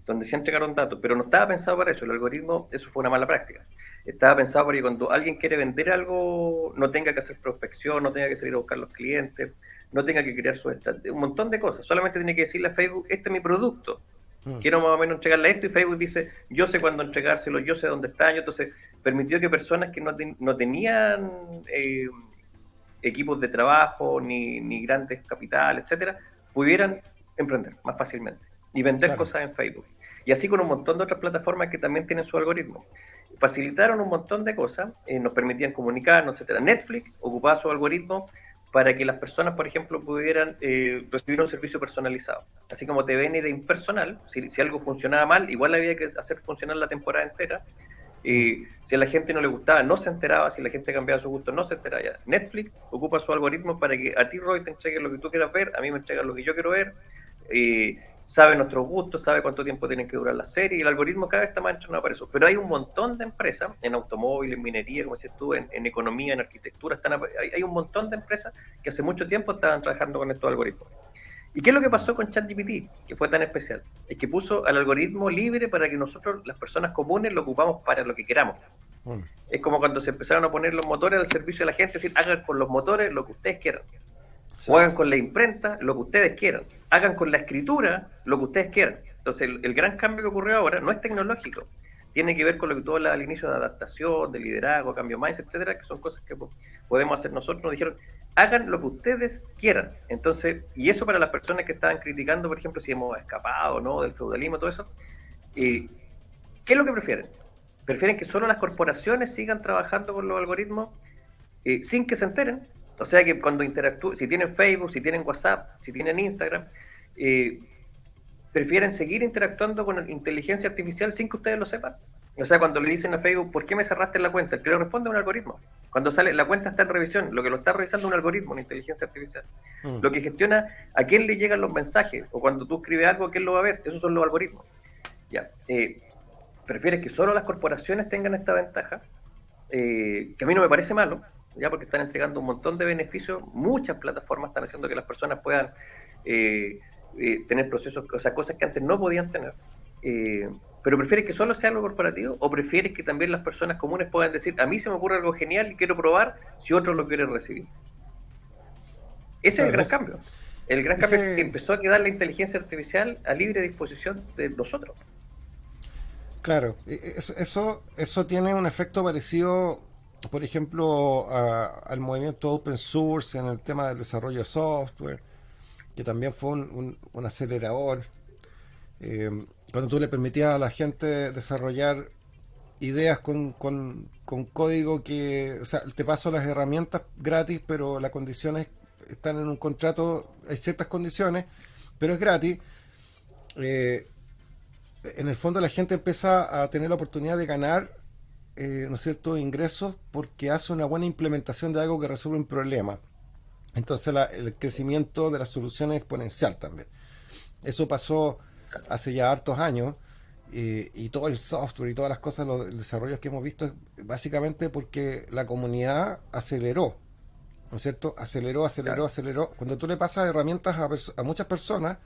donde se entregaron datos, pero no estaba pensado para eso. El algoritmo, eso fue una mala práctica. Estaba pensado para que cuando alguien quiere vender algo, no tenga que hacer prospección, no tenga que salir a buscar los clientes, no tenga que crear su un montón de cosas. Solamente tiene que decirle a Facebook, este es mi producto. mm, Quiero más o menos entregarle esto, y Facebook dice, yo sé cuándo entregárselo, yo sé dónde está. Entonces permitió que personas que no tenían equipos de trabajo, ni grandes capitales, etcétera, pudieran emprender más fácilmente y vender claro. cosas en Facebook. Y así con un montón de otras plataformas que también tienen su algoritmo. Facilitaron un montón de cosas, nos permitían comunicarnos, etcétera. Netflix ocupaba su algoritmo para que las personas, por ejemplo, pudieran recibir un servicio personalizado. Así como TVN era impersonal, si algo funcionaba mal, igual había que hacer funcionar la temporada entera. Mm, Si a la gente no le gustaba, no se enteraba. Si la gente cambiaba su gusto, no se enteraba. Ya. Netflix ocupa su algoritmo para que a ti, Roy, te entregue lo que tú quieras ver, a mí me entrega lo que yo quiero ver. Sabe nuestros gustos, sabe cuánto tiempo tienen que durar las series, y el algoritmo cada vez está más entrenado para eso. Pero hay un montón de empresas, en automóvil, en minería, como dices tú, en economía, en arquitectura, hay un montón de empresas que hace mucho tiempo estaban trabajando con estos algoritmos. ¿Y qué es lo que mm, pasó con ChatGPT, que fue tan especial? Es que puso al algoritmo libre para que nosotros, las personas comunes, lo ocupamos para lo que queramos. mm. Es como cuando se empezaron a poner los motores al servicio de la gente, es decir, hagan con los motores lo que ustedes quieran. O hagan Exacto. con la imprenta lo que ustedes quieran. Hagan con la escritura lo que ustedes quieran. Entonces, el gran cambio que ocurrió ahora no es tecnológico. Tiene que ver con lo que tú hablabas al inicio, de adaptación, de liderazgo, cambio más, etcétera, que son cosas que podemos hacer nosotros. Nos dijeron, hagan lo que ustedes quieran. Entonces, y eso para las personas que estaban criticando, por ejemplo, si hemos escapado, ¿no?, del feudalismo, todo eso, ¿qué es lo que prefieren? Prefieren que solo las corporaciones sigan trabajando con los algoritmos sin que se enteren. O sea que cuando interactúen, si tienen Facebook, si tienen WhatsApp, si tienen Instagram, eh, prefieren seguir interactuando con inteligencia artificial sin que ustedes lo sepan. O sea, cuando le dicen a Facebook, ¿por qué me cerraste la cuenta? El que le responde es un algoritmo. Cuando sale, la cuenta está en revisión, lo que lo está revisando es un algoritmo, una inteligencia artificial. Mm, Lo que gestiona a quién le llegan los mensajes, o cuando tú escribes algo, quién lo va a ver, esos son los algoritmos. Ya. Prefieres que solo las corporaciones tengan esta ventaja, que a mí no me parece malo, ya, porque están entregando un montón de beneficios. Muchas plataformas están haciendo que las personas puedan tener procesos, o sea, cosas que antes no podían tener. pero ¿prefieres que solo sea algo corporativo o prefieres que también las personas comunes puedan decir, a mí se me ocurre algo genial y quiero probar si otros lo quieren recibir? Ese es el Claro, gran cambio. El gran cambio es que ese, empezó a quedar la inteligencia artificial a libre disposición de nosotros. claro, eso tiene un efecto parecido, por ejemplo, al movimiento open source en el tema del desarrollo de software, que también fue un acelerador. Cuando tú le permitías a la gente desarrollar ideas con código que, o sea, te paso las herramientas gratis, pero las condiciones están en un contrato, hay ciertas condiciones, pero es gratis. eh, en el fondo la gente empieza a tener la oportunidad de ganar, ¿no es cierto?, ingresos porque hace una buena implementación de algo que resuelve un problema. Entonces el crecimiento de las soluciones es exponencial también. Eso pasó hace ya hartos años, y todo el software y todas las cosas, los desarrollos que hemos visto, es básicamente porque la comunidad aceleró, ¿no es cierto? Aceleró, aceleró, Claro. aceleró. Cuando tú le pasas herramientas a muchas personas,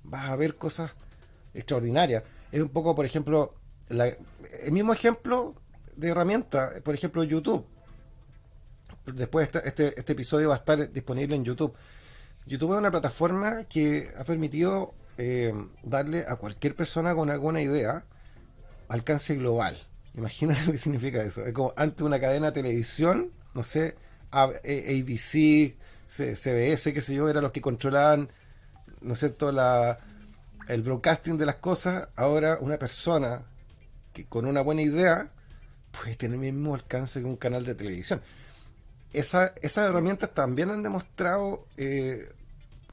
vas a ver cosas extraordinarias. Es un poco, por ejemplo, el mismo ejemplo de herramienta, por ejemplo, YouTube. Después este episodio va a estar disponible en YouTube. YouTube es una plataforma que ha permitido darle a cualquier persona con alguna idea alcance global. Imagínate lo que significa eso. Es como antes una cadena de televisión, no sé, ABC, CBS, qué sé yo, eran los que controlaban, ¿no es cierto?, el broadcasting de las cosas. Ahora una persona que con una buena idea puede tener el mismo alcance que un canal de televisión. Esas herramientas también han demostrado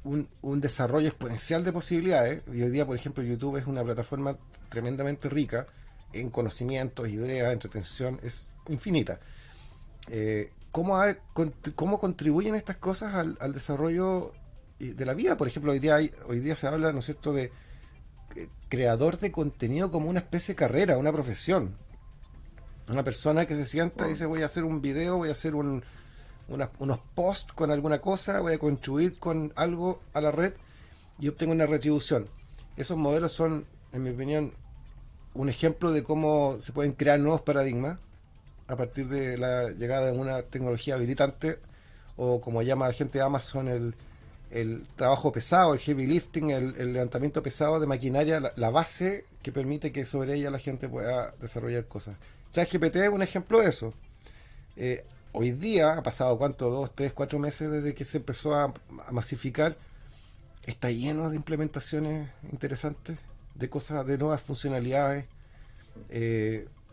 un desarrollo exponencial de posibilidades. Y hoy día, por ejemplo, YouTube es una plataforma tremendamente rica en conocimientos, ideas, entretención, es infinita. ¿Cómo contribuyen estas cosas al desarrollo de la vida? Por ejemplo, hoy día se habla, ¿no es cierto?, de creador de contenido como una especie de carrera, una profesión. Una persona que se sienta y Mm. dice, voy a hacer un video, voy a hacer unos posts con alguna cosa, voy a contribuir con algo a la red y obtengo una retribución. Esos modelos son, en mi opinión, un ejemplo de cómo se pueden crear nuevos paradigmas a partir de la llegada de una tecnología habilitante, o como llama la gente de Amazon, el trabajo pesado, el heavy lifting, el levantamiento pesado de maquinaria, la base que permite que sobre ella la gente pueda desarrollar cosas. ChatGPT es un ejemplo de eso. Hoy día, ha pasado cuánto, 2, 3, 4 meses desde que se empezó a masificar, está lleno de implementaciones interesantes, de cosas, de nuevas funcionalidades.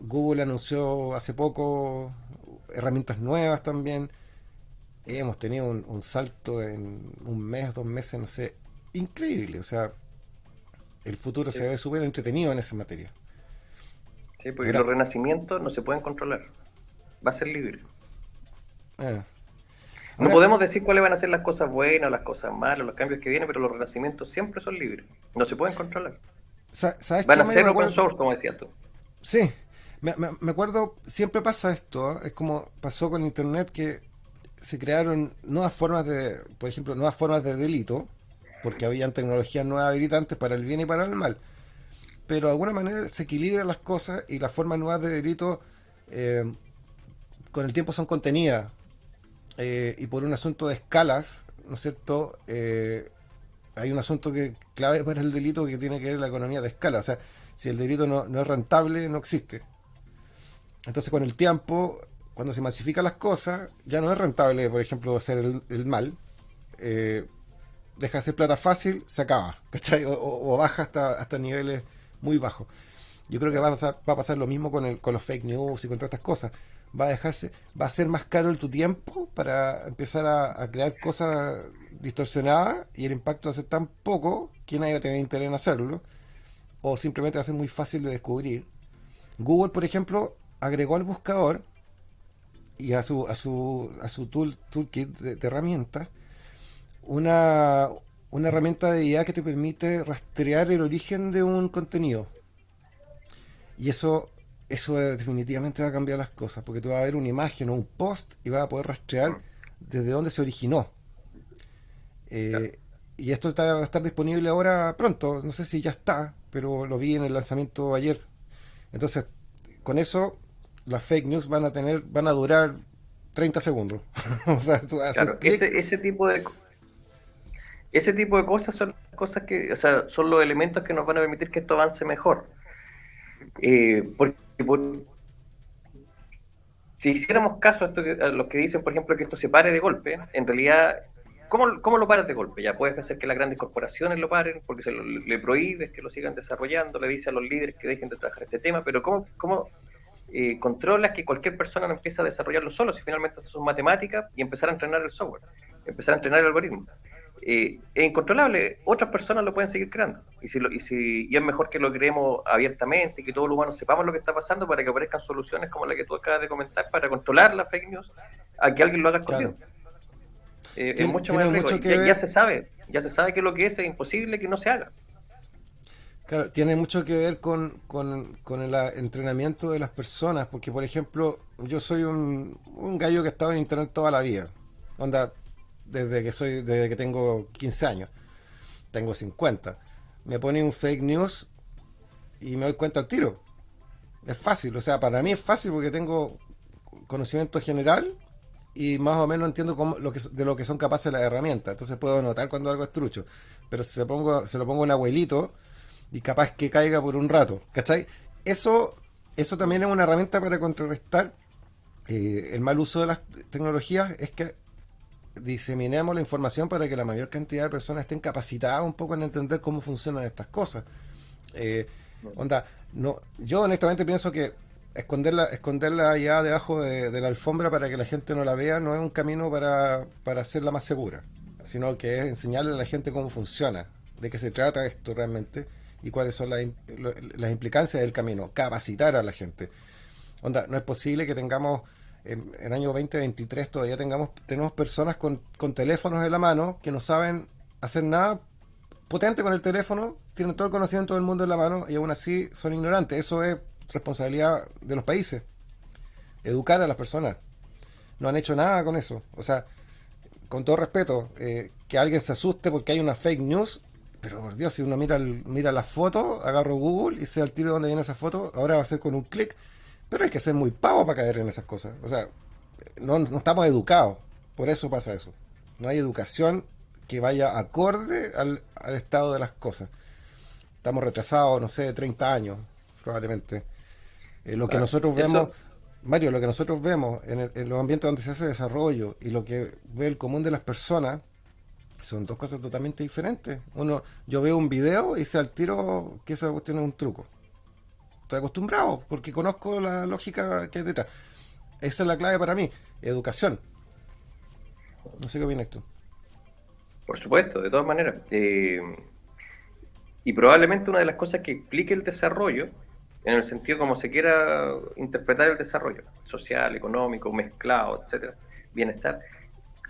Google anunció hace poco herramientas nuevas también. Hemos tenido un salto en un mes, 2 meses, no sé, increíble. O sea, el futuro Sí, se ve súper entretenido en esa materia. sí, porque Ahora, los renacimientos no se pueden controlar. Va a ser libre. eh, No ahora, podemos decir cuáles van a ser las cosas buenas, las cosas malas, los cambios que vienen, pero los renacimientos siempre son libres. No se pueden controlar. ¿sabes Van qué, a Mario? ser Me open acuerdo. source, como decías tú. Sí, me acuerdo, siempre pasa esto, ¿eh? Es como pasó con Internet, que se crearon nuevas formas de, por ejemplo, nuevas formas de delito, porque habían tecnologías nuevas habilitantes para el bien y para el mal. Pero de alguna manera se equilibran las cosas y las formas nuevas de delito eh, con el tiempo son contenidas, y por un asunto de escalas, ¿no es cierto? Hay un asunto que clave para el delito que tiene que ver la economía de escala. O sea, si el delito no es rentable, no existe. Entonces, con el tiempo, cuando se masifican las cosas, ya no es rentable, por ejemplo, hacer el mal. Eh, Deja de ser plata fácil, se acaba, ¿cachai? O baja hasta niveles muy bajos. Yo creo que Claro. va a pasar lo mismo con los fake news y con todas estas cosas. Va a ser más caro tu tiempo para empezar a crear cosas distorsionadas, y el impacto va a ser tan poco que nadie va a tener interés en hacerlo, o simplemente va a ser muy fácil de descubrir. Google, por ejemplo, agregó al buscador y a su toolkit de herramientas una, una herramienta de IA que te permite rastrear el origen de un contenido. Y eso definitivamente va a cambiar las cosas, porque tú vas a ver una imagen o un post y vas a poder rastrear Mm, desde dónde se originó. claro. Y esto va a estar disponible ahora pronto, no sé si ya está, pero lo vi en el lanzamiento ayer. Entonces, con eso, las fake news van a durar 30 segundos. O sea, tú haces Claro, clic. ese tipo de cosas son cosas que, o sea, son los elementos que nos van a permitir que esto avance mejor. Porque si hiciéramos caso a los que dicen, por ejemplo, que esto se pare de golpe, en realidad, ¿cómo lo paras de golpe? Ya puedes hacer que las grandes corporaciones lo paren, porque le prohíbes que lo sigan desarrollando, le dices a los líderes que dejen de trabajar este tema, pero ¿cómo controlas que cualquier persona no empiece a desarrollarlo solo? Si finalmente esto son matemáticas y empezar a entrenar el software, empezar a entrenar el algoritmo. Es incontrolable, otras personas lo pueden seguir creando. Y es mejor que lo creemos abiertamente, que todos los humanos sepamos lo que está pasando para que aparezcan soluciones como la que tú acabas de comentar para controlar las fake news a que alguien lo haga escondido. Claro. Es Tiene, mucho tiene más riesgo. mucho que Ya ver. se sabe que lo que es imposible que no se haga. Claro, tiene mucho que ver con el entrenamiento de las personas, porque por ejemplo, yo soy un gallo que ha estado en internet toda la vida. Onda, desde que tengo 15 años, tengo 50. Me pone un fake news y me doy cuenta al tiro. Es fácil, o sea, para mí es fácil porque tengo conocimiento general y más o menos entiendo de lo que son capaces las herramientas. Entonces puedo notar cuando algo es trucho. Pero si se lo pongo a un abuelito y capaz que caiga por un rato, ¿cachai? Eso también es una herramienta para contrarrestar el mal uso de las tecnologías, es que diseminemos la información para que la mayor cantidad de personas estén capacitadas un poco en entender cómo funcionan estas cosas. Eh, onda, no, yo honestamente pienso que esconderla allá debajo de la alfombra para que la gente no la vea no es un camino para hacerla más segura, sino que es enseñarle a la gente cómo funciona, de qué se trata esto realmente y cuáles son las implicancias del camino, capacitar a la gente. Onda, no es posible que tengamos en el año 2023 todavía tenemos personas con teléfonos en la mano que no saben hacer nada potente con el teléfono, tienen todo el conocimiento del mundo en la mano y aún así son ignorantes. Eso es responsabilidad de los países. Educar a las personas. No han hecho nada con eso. O sea, con todo respeto, que alguien se asuste porque hay una fake news, pero por Dios, si uno mira la foto, agarro Google y sé al tiro de dónde viene esa foto, ahora va a ser con un clic, pero hay que ser muy pavo para caer en esas cosas. O sea, no estamos educados, por eso pasa eso. No hay educación que vaya acorde al estado de las cosas. Estamos retrasados, no sé, 30 años, probablemente. Lo que Claro. nosotros vemos, Eso, Mario, lo que nosotros vemos en los ambientes donde se hace desarrollo y lo que ve el común de las personas son dos cosas totalmente diferentes. Yo veo un video y sé al tiro que esa cuestión es un truco. Estoy acostumbrado porque conozco la lógica que hay detrás. Esa es la clave para mí, educación. No sé qué opinas tú. por supuesto, de todas maneras. Y probablemente una de las cosas que explique el desarrollo, en el sentido como se quiera interpretar el desarrollo, social, económico, mezclado, etcétera, bienestar,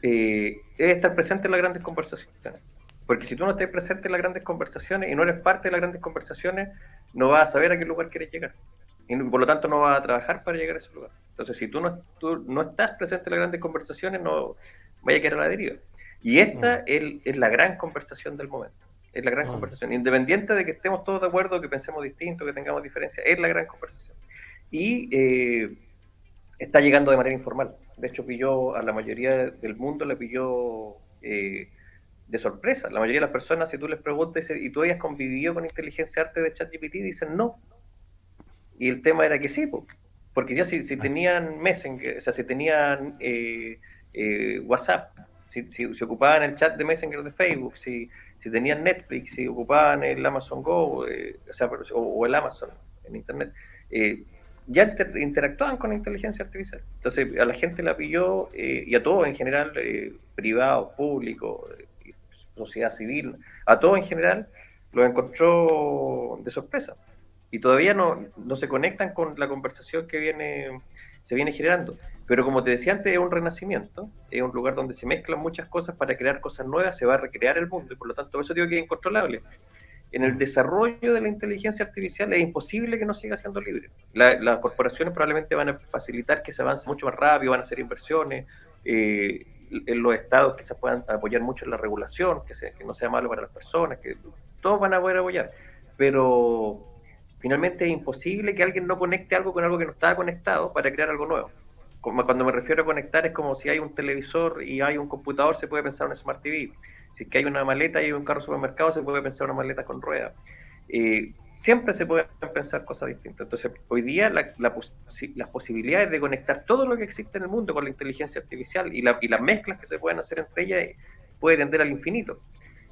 es estar presente en las grandes conversaciones. Porque si tú no estás presente en las grandes conversaciones y no eres parte de las grandes conversaciones, no vas a saber a qué lugar quieres llegar. Y por lo tanto no vas a trabajar para llegar a ese lugar. Entonces, si tú no estás presente en las grandes conversaciones, no vaya a quedar a la deriva. Y Mm, esta es la gran conversación del momento. Es la gran mm, conversación. Independiente de que estemos todos de acuerdo, que pensemos distinto, que tengamos diferencias, es la gran conversación. Y está llegando de manera informal. De hecho, pilló a la mayoría del mundo, le pilló de sorpresa. La mayoría de las personas, si tú les preguntas, ¿y tú hayas convivido con inteligencia arte de ChatGPT? Dicen no. Y el tema era que sí, porque ya si tenían Messenger, o sea, si tenían WhatsApp, si ocupaban el chat de Messenger de Facebook, si tenían Netflix, si ocupaban el Amazon Go, o sea, o el Amazon en Internet, ya interactuaban con la inteligencia artificial. Entonces, a la gente la pilló, y a todos en general, privados, públicos, sociedad civil, a todos en general, lo encontró de sorpresa y todavía no se conectan con la conversación que se viene generando. Pero como te decía antes, es un renacimiento, es un lugar donde se mezclan muchas cosas para crear cosas nuevas, se va a recrear el mundo y por lo tanto eso digo que es incontrolable. En el mm, desarrollo de la inteligencia artificial es imposible que no siga siendo libre. Las corporaciones probablemente van a facilitar que se avance mucho más rápido, van a hacer inversiones, en los estados quizás puedan apoyar mucho en la regulación, que no sea malo para las personas, que todos van a poder apoyar, pero finalmente es imposible que alguien no conecte algo con algo que no estaba conectado para crear algo nuevo. Cuando me refiero a conectar es como si hay un televisor y hay un computador, se puede pensar en un Smart TV. Si es que hay una maleta y hay un carro supermercado, se puede pensar en una maleta con ruedas. Siempre se pueden pensar cosas distintas. Entonces, hoy día las posibilidades de conectar todo lo que existe en el mundo con la inteligencia artificial y las mezclas que se pueden hacer entre ellas puede tender al infinito.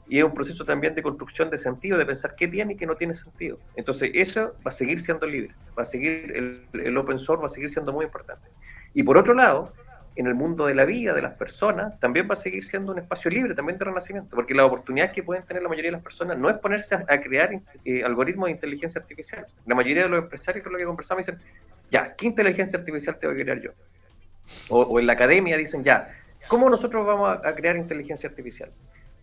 Y es un proceso también de construcción de sentido, de pensar qué tiene y qué no tiene sentido. Entonces, eso va a seguir siendo libre, va a seguir, el open source va a seguir siendo muy importante. Y por otro lado, en el mundo de la vida, de las personas, también va a seguir siendo un espacio libre, también de renacimiento, porque las oportunidades que pueden tener la mayoría de las personas no es ponerse a crear algoritmos de inteligencia artificial. La mayoría de los empresarios con los que conversamos dicen, ya, ¿qué inteligencia artificial tengo que crear yo? O en la academia dicen, ya, ¿cómo nosotros vamos a crear inteligencia artificial?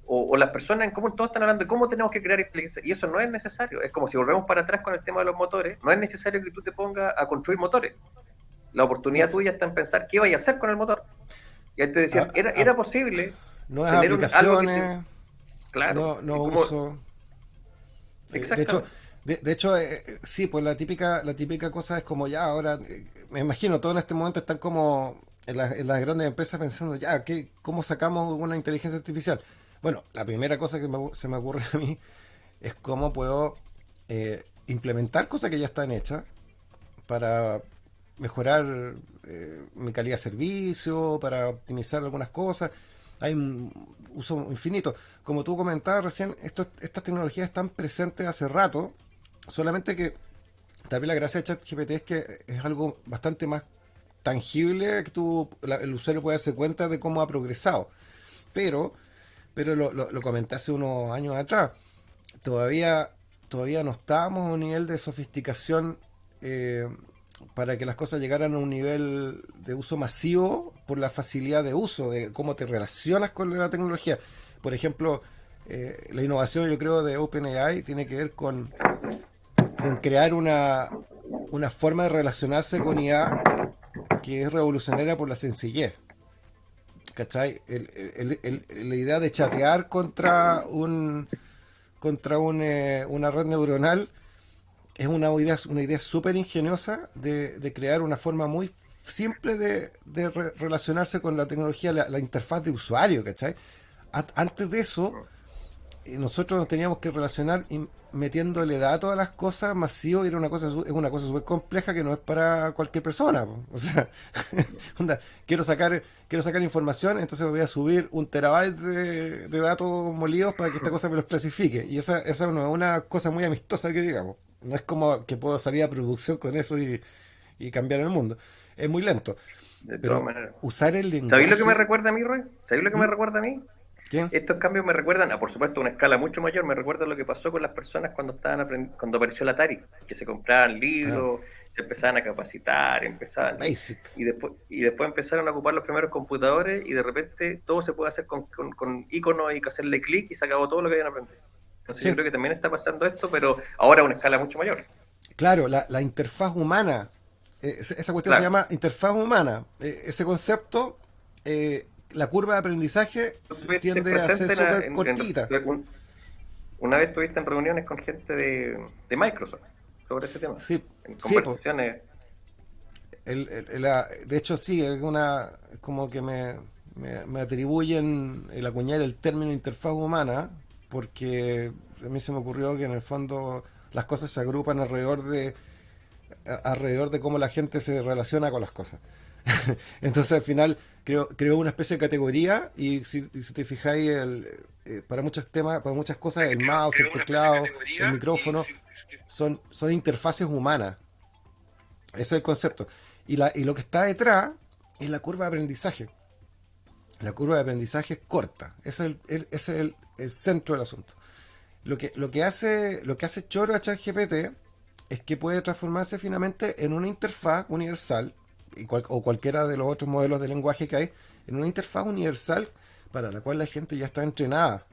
O las personas en común, todos están hablando de cómo tenemos que crear inteligencia, y eso no es necesario. Es como si volvemos para atrás con el tema de los motores, no es necesario que tú te pongas a construir motores. La oportunidad tuya está en pensar qué vaya a hacer con el motor. Y ahí te decían, era posible nuevas tener aplicaciones, algo que claro, no como, uso. De hecho, sí, pues la típica cosa es como ya ahora, me imagino, todos en este momento están como en las grandes empresas pensando ya, ¿cómo sacamos una inteligencia artificial? Bueno, la primera cosa que se me ocurre a mí es cómo puedo implementar cosas que ya están hechas para mejorar mi calidad de servicio, para optimizar algunas cosas. Hay un uso infinito. Como tú comentabas recién, estas tecnologías están presentes hace rato, solamente que tal vez la gracia de ChatGPT es que es algo bastante más tangible que el usuario puede darse cuenta de cómo ha progresado. Pero lo comenté hace unos años atrás, todavía no estábamos a un nivel de sofisticación para que las cosas llegaran a un nivel de uso masivo por la facilidad de uso, de cómo te relacionas con la tecnología. Por ejemplo, la innovación, yo creo, de OpenAI tiene que ver con crear una forma de relacionarse con IA que es revolucionaria por la sencillez. ¿Cachai? La idea de chatear contra una red neuronal es una idea súper ingeniosa de crear una forma muy simple de relacionarse con la tecnología, la interfaz de usuario, ¿cachai? Antes de eso, nosotros nos teníamos que relacionar metiéndole datos a las cosas masivos y es una cosa súper compleja que no es para cualquier persona. O sea, onda, quiero sacar información, entonces voy a subir 1 TB de datos molidos para que esta cosa me los clasifique. Y esa no es una cosa muy amistosa que digamos. No es como que puedo salir a producción con eso y cambiar el mundo. Es muy lento. de Pero todas maneras. usar el ¿Sabéis lo que me lenguaje... recuerda a mí, Roy? ¿Sabéis lo que me recuerda a mí? ¿Qué? Estos cambios me recuerdan, por supuesto, a una escala mucho mayor, me recuerda lo que pasó con las personas cuando cuando apareció el Atari, que se compraban Claro. libros, se empezaban a capacitar, Basic. y después empezaron a ocupar los primeros computadores y de repente todo se puede hacer con iconos y hacerle clic y se acabó todo lo que habían aprendido. Entonces Sí. yo creo que también está pasando esto, pero ahora a una escala mucho mayor. Claro, la interfaz humana, esa cuestión se Claro. llama interfaz humana. Ese concepto, la curva de aprendizaje Tú estuviste tiende a ser presente súper cortita. una vez estuviste en reuniones con gente de Microsoft sobre ese tema, Sí, en sí, pues. conversaciones. De hecho, sí, como que me atribuyen el acuñar el término interfaz humana, porque a mí se me ocurrió que en el fondo las cosas se agrupan alrededor de cómo la gente se relaciona con las cosas. Entonces al final creo una especie de categoría y si te fijáis para muchos temas, para muchas cosas, el mouse, el teclado, el micrófono son interfaces humanas. Ese es el concepto. Y lo que está detrás es la curva de aprendizaje. La curva de aprendizaje es corta. Ese es el centro del asunto. Lo que hace choro a ChatGPT es que puede transformarse finalmente en una interfaz universal, o cualquiera de los otros modelos de lenguaje que hay, en una interfaz universal para la cual la gente ya está entrenada.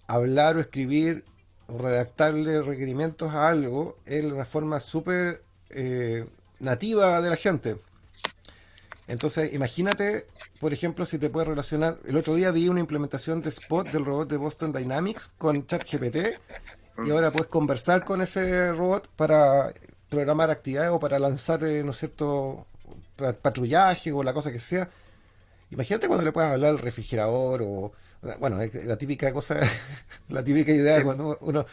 Hablar o escribir o redactarle requerimientos a algo es una forma súper nativa de la gente. Entonces, imagínate, por ejemplo, si te puedes relacionar. El otro día vi una implementación de Spot del robot de Boston Dynamics con ChatGPT y ahora puedes conversar con ese robot para programar actividades o para lanzar, ¿no es cierto?, patrullaje o la cosa que sea. Imagínate cuando le puedas hablar al refrigerador o, bueno, es la típica cosa, la típica idea Sí, de cuando uno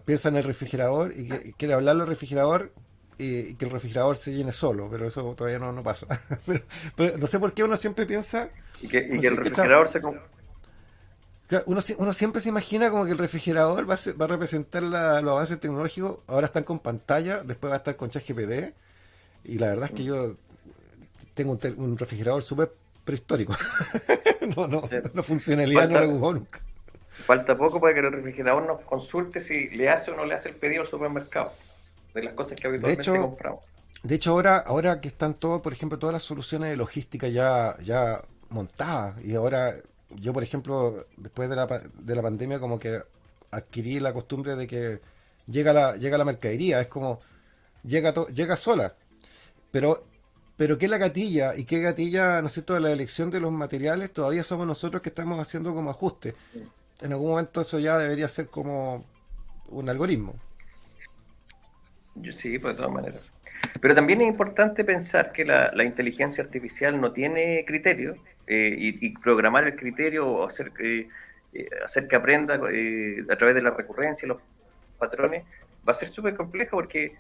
piensa en el refrigerador y quiere hablarle al refrigerador y que el refrigerador se llene solo, pero eso todavía no pasa. Pero no sé por qué uno siempre piensa, y no que el sé, refrigerador claro, uno siempre se imagina como que el refrigerador va a representar los avances tecnológicos. Ahora están con pantalla, después va a estar con ChatGPT. Y la verdad es que yo tengo un refrigerador súper prehistórico. sí, La funcionalidad no la he falta, ocupado nunca. falta poco para que el refrigerador nos consulte si le hace o no le hace el pedido al supermercado, de las cosas que De habitualmente hecho, compramos. ahora que están todo, por ejemplo, todas las soluciones de logística ya montadas. Y ahora, yo, por ejemplo, después de la pandemia, como que adquirí la costumbre de que llega la mercadería. Es como, llega sola. Pero, pero qué la gatilla y qué gatilla, ¿no es cierto?, de la elección de los materiales, todavía somos nosotros que estamos haciendo como ajustes. En algún momento eso ya debería ser como un algoritmo. Yo sí, pues de todas maneras. Pero también es importante pensar que la inteligencia artificial no tiene criterio y programar el criterio o hacer que aprenda a través de la recurrencia y los patrones va a ser súper complejo porque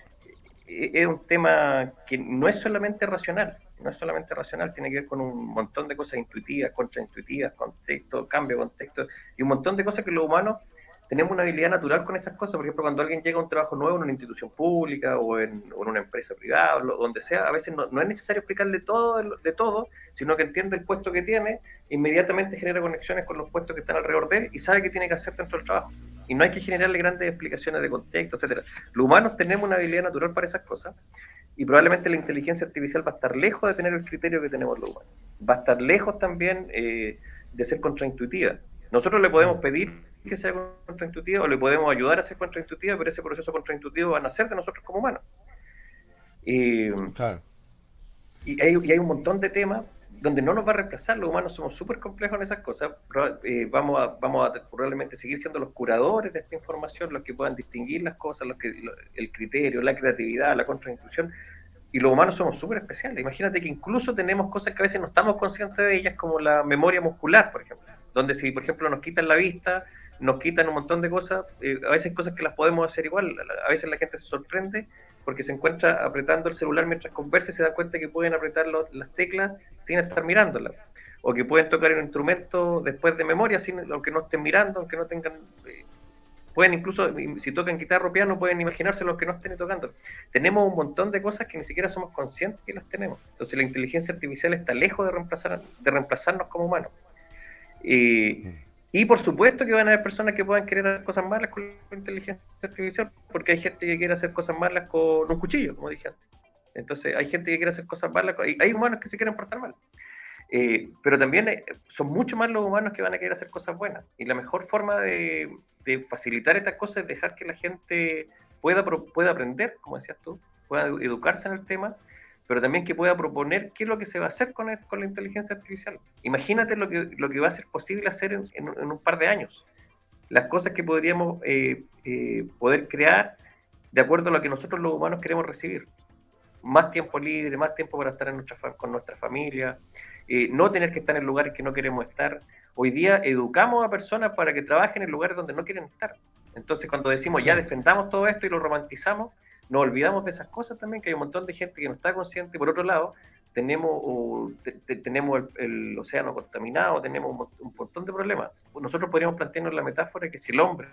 es un tema que no es solamente racional, no es solamente racional, tiene que ver con un montón de cosas intuitivas, contraintuitivas, contexto, cambio de contexto y un montón de cosas que los humanos tenemos una habilidad natural con esas cosas. Por ejemplo, cuando alguien llega a un trabajo nuevo en una institución pública o en una empresa privada, o donde sea, a veces no es necesario explicarle todo de todo, sino que entiende el puesto que tiene, inmediatamente genera conexiones con los puestos que están alrededor de él y sabe qué tiene que hacer dentro del trabajo. Y no hay que generarle grandes explicaciones de contexto, etcétera. Los humanos tenemos una habilidad natural para esas cosas y probablemente la inteligencia artificial va a estar lejos de tener el criterio que tenemos los humanos. Va a estar lejos también de ser contraintuitiva. Nosotros le Mm, podemos pedir que sea contraintuitiva o le podemos ayudar a ser contraintuitiva, pero ese proceso contraintuitivo va a nacer de nosotros como humanos. Y, claro. y hay un montón de temas donde no nos va a reemplazar, los humanos somos súper complejos en esas cosas, vamos a probablemente seguir siendo los curadores de esta información, los que puedan distinguir las cosas, el criterio, la creatividad, la contraintuición, y los humanos somos súper especiales. Imagínate que incluso tenemos cosas que a veces no estamos conscientes de ellas, como la memoria muscular, por ejemplo, donde si, por ejemplo, nos quitan la vista, nos quitan un montón de cosas, a veces cosas que las podemos hacer igual, a veces la gente se sorprende porque se encuentra apretando el celular mientras conversa y se da cuenta que pueden apretar las teclas sin estar mirándolas, o que pueden tocar un instrumento después de memoria, aunque no estén mirando, aunque no tengan... pueden incluso, si tocan guitarra o piano, pueden imaginarse los que no estén tocando. Tenemos un montón de cosas que ni siquiera somos conscientes que las tenemos. Entonces la inteligencia artificial está lejos de reemplazarnos como humanos. Y, y por supuesto que van a haber personas que puedan querer hacer cosas malas con la inteligencia artificial, porque hay gente que quiere hacer cosas malas con un cuchillo, como dije antes. Entonces hay gente que quiere hacer cosas malas, hay humanos que se quieren portar mal. Pero también son mucho más los humanos que van a querer hacer cosas buenas. Y la mejor forma de facilitar estas cosas es dejar que la gente pueda aprender, como decías tú, pueda educarse en el tema, pero también que pueda proponer qué es lo que se va a hacer con la inteligencia artificial. Imagínate lo que va a ser posible hacer en un par de años. Las cosas que podríamos poder crear de acuerdo a lo que nosotros los humanos queremos recibir. Más tiempo libre, más tiempo para estar con nuestra familia, no tener que estar en lugares que no queremos estar. Hoy día educamos a personas para que trabajen en lugares donde no quieren estar. Entonces cuando decimos Sí. ya defendamos todo esto y lo romantizamos, nos olvidamos de esas cosas también, que hay un montón de gente que no está consciente. Por otro lado, tenemos el océano contaminado, tenemos un montón de problemas. Nosotros podríamos plantearnos la metáfora que si el hombre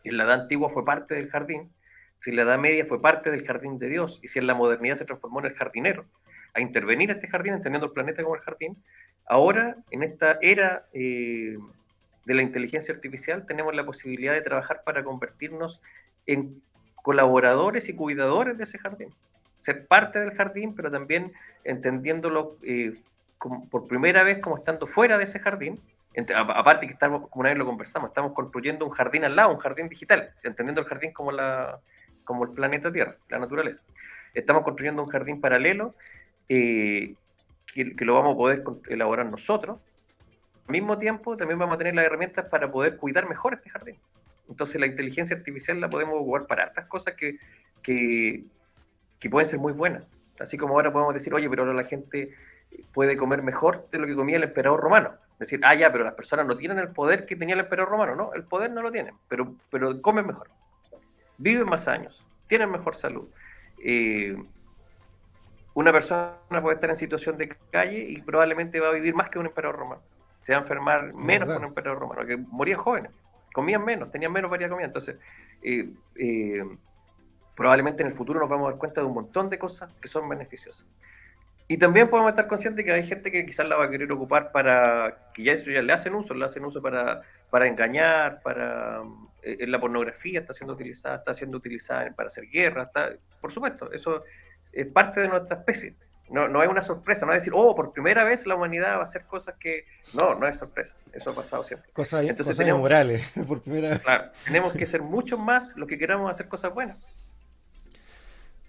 en la edad antigua fue parte del jardín, si en la edad media fue parte del jardín de Dios, y si en la modernidad se transformó en el jardinero, a intervenir a este jardín, entendiendo el planeta como el jardín, ahora, en esta era de la inteligencia artificial, tenemos la posibilidad de trabajar para convertirnos en colaboradores y cuidadores de ese jardín. Ser parte del jardín, pero también entendiéndolo por primera vez como estando fuera de ese jardín, aparte que estamos, como una vez lo conversamos, estamos construyendo un jardín al lado, un jardín digital, entendiendo el jardín como el planeta Tierra, la naturaleza. Estamos construyendo un jardín paralelo que lo vamos a poder elaborar nosotros. Al mismo tiempo, también vamos a tener las herramientas para poder cuidar mejor este jardín. Entonces la inteligencia artificial la podemos ocupar para hartas cosas que, que pueden ser muy buenas. Así como ahora podemos decir, oye, pero ahora la gente puede comer mejor de lo que comía el emperador romano. Decir, ya, pero las personas no tienen el poder que tenía el emperador romano, ¿no? El poder no lo tienen, pero comen mejor, viven más años, tienen mejor salud. Eh, una persona puede estar en situación de calle y probablemente va a vivir más que un emperador romano. Se va a enfermar Es menos que un verdad. emperador romano, que morían jóvenes, comían menos, tenían menos variedad de comida. Entonces, eh, eh, probablemente en el futuro nos vamos a dar cuenta de un montón de cosas que son beneficiosas. Y también podemos estar conscientes que hay gente que quizás la va a querer ocupar para, que ya eso ya le hacen uso para engañar, en la pornografía está siendo utilizada para hacer guerra, por supuesto, eso es parte de nuestra especie. No, no es una sorpresa, no es decir, oh, por primera vez la humanidad va a hacer cosas que... No, no es sorpresa, eso ha pasado siempre. Entonces Cosas tenemos, inmorales, por primera vez. claro, tenemos que ser mucho más los que queramos hacer cosas buenas.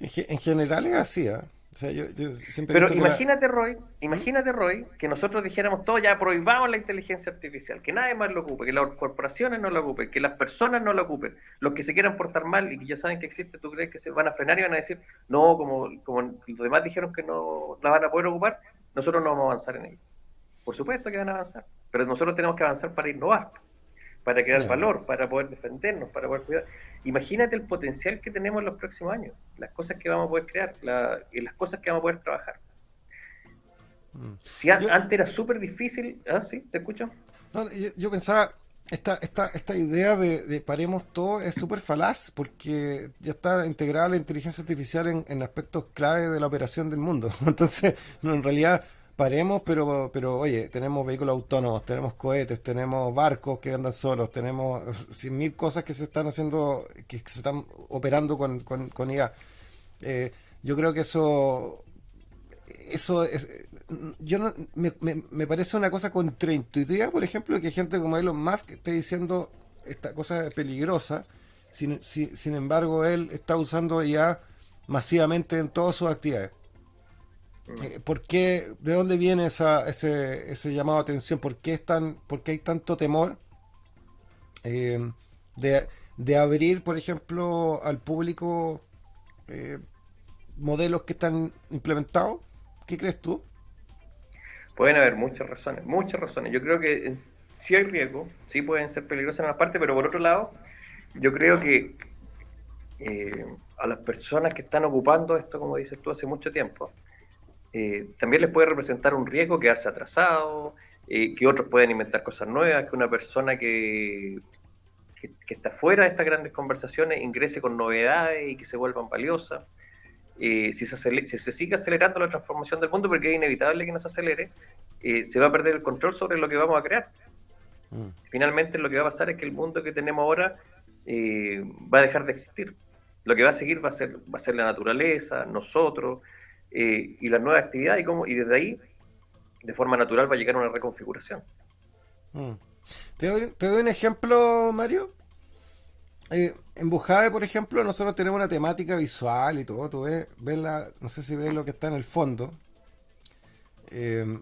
En general es así, ¿ah? O sea, yo siempre he Pero visto que la... ¿Mm? imagínate, Roy, que nosotros dijéramos todo, ya prohibamos la inteligencia artificial, que nadie más lo ocupe, que las corporaciones no lo ocupen, que las personas no lo ocupen, los que se quieran portar mal y que ya saben que existe, ¿tú crees que se van a frenar y van a decir, no, como los demás dijeron que no la van a poder ocupar, nosotros no vamos a avanzar en ello? Por supuesto que van a avanzar, pero nosotros tenemos que avanzar para innovar, para crear Ya. valor, para poder defendernos, para poder cuidar. Imagínate el potencial que tenemos en los próximos años, las cosas que vamos a poder crear, y las cosas que vamos a poder trabajar. Mm. Si Yo, antes era súper difícil, sí, te escucho. no, yo pensaba, esta idea de paremos todo es súper falaz porque ya está integrada la inteligencia artificial en aspectos clave de la operación del mundo. Entonces, no, en realidad paremos, pero oye, tenemos vehículos autónomos, tenemos cohetes, tenemos barcos que andan solos, tenemos 100.000 cosas que se están haciendo, que se están operando con IA. Yo creo que eso es, yo no, me parece una cosa contraintuitiva, por ejemplo, que gente como Elon Musk esté diciendo esta cosa peligrosa, sin embargo él está usando ya masivamente en todas sus actividades. ¿Por qué, de dónde viene ese llamado a atención? ¿Por qué hay tanto temor eh, de abrir, por ejemplo, al público eh, modelos que están implementados? ¿Qué crees tú? Pueden haber muchas razones, muchas razones. Yo creo que sí hay riesgo, sí pueden ser peligrosas en una parte, pero por otro lado, yo creo que a las personas que están ocupando esto, como dices tú, hace mucho tiempo, también les puede representar un riesgo quedarse atrasado, que otros pueden inventar cosas nuevas, que una persona que está fuera de estas grandes conversaciones ingrese con novedades y que se vuelvan valiosas. Si se sigue acelerando la transformación del mundo, porque es inevitable que no se acelere, se va a perder el control sobre lo que vamos a crear. Mm. Finalmente lo que va a pasar es que el mundo que tenemos ahora va a dejar de existir. Lo que va a seguir va a ser la naturaleza, nosotros, y las nuevas actividades, y desde ahí, de forma natural, va a llegar una reconfiguración. Mm. Te doy un ejemplo, Mario. En Bujade, por ejemplo, nosotros tenemos una temática visual y todo. Tú ves no sé si ves lo que está en el fondo. Eh,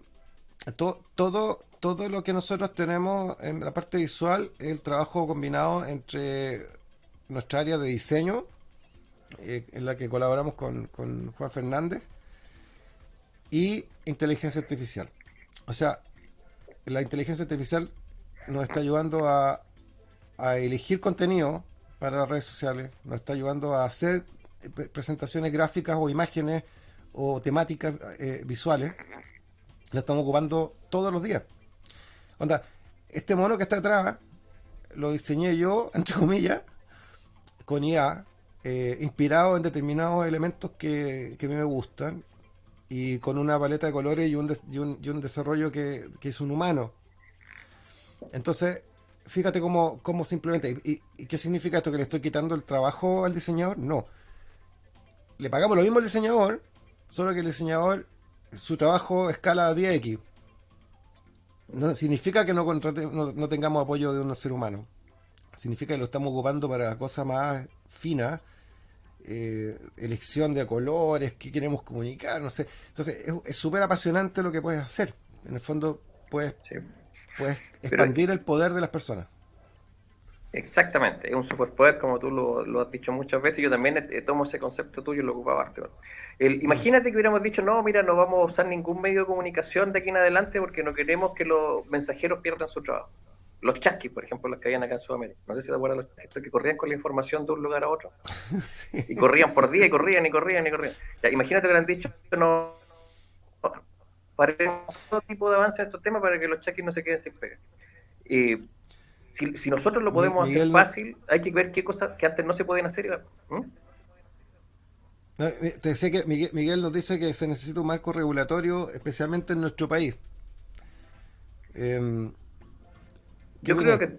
todo lo que nosotros tenemos en la parte visual es el trabajo combinado entre nuestra área de diseño, en la que colaboramos con Juan Fernández, y inteligencia artificial. O sea, la inteligencia artificial nos está ayudando a elegir contenido para las redes sociales, nos está ayudando a hacer presentaciones gráficas o imágenes o temáticas visuales. Lo estamos ocupando todos los días. Onda, este mono que está atrás lo diseñé yo, entre comillas, con IA, inspirado en determinados elementos que a mí me gustan y con una paleta de colores y un desarrollo que es un humano. Entonces, fíjate cómo simplemente... ¿Y qué significa esto? ¿Que le estoy quitando el trabajo al diseñador? No. Le pagamos lo mismo al diseñador, solo que el diseñador, su trabajo escala a 10x. No significa que no tengamos apoyo de un ser humano. Significa que lo estamos ocupando para cosas más finas, elección de colores, qué queremos comunicar, no sé. Entonces, es súper apasionante lo que puedes hacer. En el fondo, puedes ¿Sí? puedes Pero expandir el poder de las personas. Exactamente, es un superpoder como tú lo has dicho muchas veces. Yo también tomo ese concepto tuyo y lo ocupaba harto. Mm. Imagínate que hubiéramos dicho, no, mira, no vamos a usar ningún medio de comunicación de aquí en adelante porque no queremos que los mensajeros pierdan su trabajo. Los chasquis, por ejemplo, los que habían acá en Sudamérica. No sé si te acuerdas de los chasquis que corrían con la información de un lugar a otro. Sí, Y corrían por día y sí. corrían y corrían y corrían. Ya, imagínate que le han dicho, no, paremos todo tipo de avance en estos temas para que los chasquis no se queden sin pega. Eh, si nosotros lo podemos hacer Miguel, fácil, hay que ver qué cosas que antes no se podían hacer. ¿Mm? te decía que Miguel nos dice que se necesita un marco regulatorio, especialmente en nuestro país. Em, ¿Qué Yo creo opináis? que en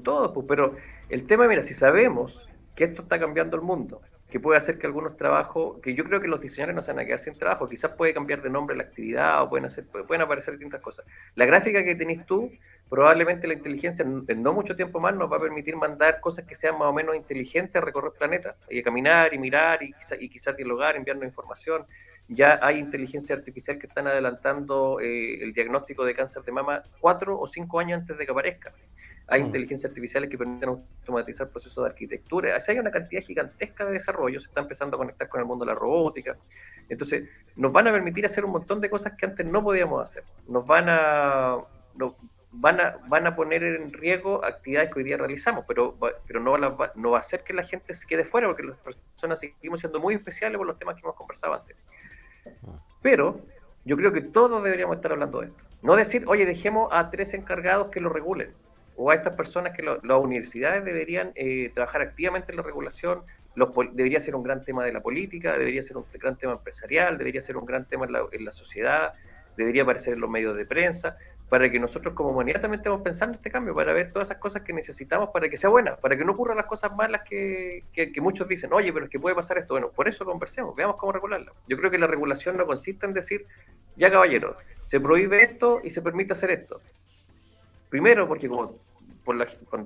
todos, pues, pero el tema, mira, si sabemos que esto está cambiando el mundo, que puede hacer que algunos trabajos, que yo creo que los diseñadores no se van a quedar sin trabajo, quizás puede cambiar de nombre la actividad o pueden aparecer distintas cosas. La gráfica que tenés tú, probablemente la inteligencia en no mucho tiempo más nos va a permitir mandar cosas que sean más o menos inteligentes a recorrer planetas, y a caminar y mirar y quizás dialogar, enviarnos información. Ya hay inteligencia artificial que están adelantando el diagnóstico de cáncer de mama 4 o 5 años antes de que aparezca. Hay Mm. inteligencias artificiales que permiten automatizar procesos de arquitectura. Así hay una cantidad gigantesca de desarrollo, se está empezando a conectar con el mundo de la robótica. Entonces, nos van a permitir hacer un montón de cosas que antes no podíamos hacer. Nos van a poner en riesgo actividades que hoy día realizamos, pero no va a hacer que la gente se quede fuera, porque las personas seguimos siendo muy especiales por los temas que hemos conversado antes. Pero yo creo que todos deberíamos estar hablando de esto. No decir, oye, dejemos a 3 encargados que lo regulen. O a estas personas que las universidades deberían trabajar activamente en la regulación. Debería ser un gran tema de la política, debería ser un gran tema empresarial, debería ser un gran tema en la sociedad, debería aparecer en los medios de prensa, para que nosotros como humanidad también estemos pensando este cambio, para ver todas esas cosas que necesitamos para que sea buena, para que no ocurran las cosas malas que muchos dicen, oye, pero es que puede pasar esto. Bueno, por eso conversemos, veamos cómo regularla. Yo creo que la regulación no consiste en decir, ya caballero, se prohíbe esto y se permite hacer esto. Primero, porque cuando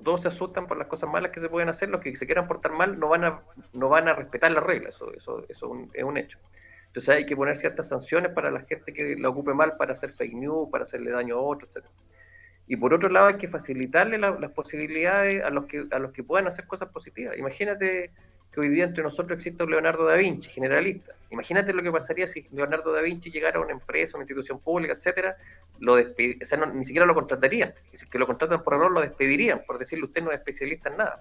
todos se asustan por las cosas malas que se pueden hacer, los que se quieran portar mal no van a respetar las reglas, eso es un hecho. Entonces hay que poner ciertas sanciones para la gente que la ocupe mal para hacer fake news, para hacerle daño a otros, etc. Y por otro lado hay que facilitarle las posibilidades a los que puedan hacer cosas positivas. Imagínate que hoy día entre nosotros existe un Leonardo da Vinci, generalista. Imagínate lo que pasaría si Leonardo da Vinci llegara a una empresa, una institución pública, etcétera, o sea, ni siquiera lo contratarían. Y si que lo contratan por error, lo despedirían, por decirle usted no es especialista en nada.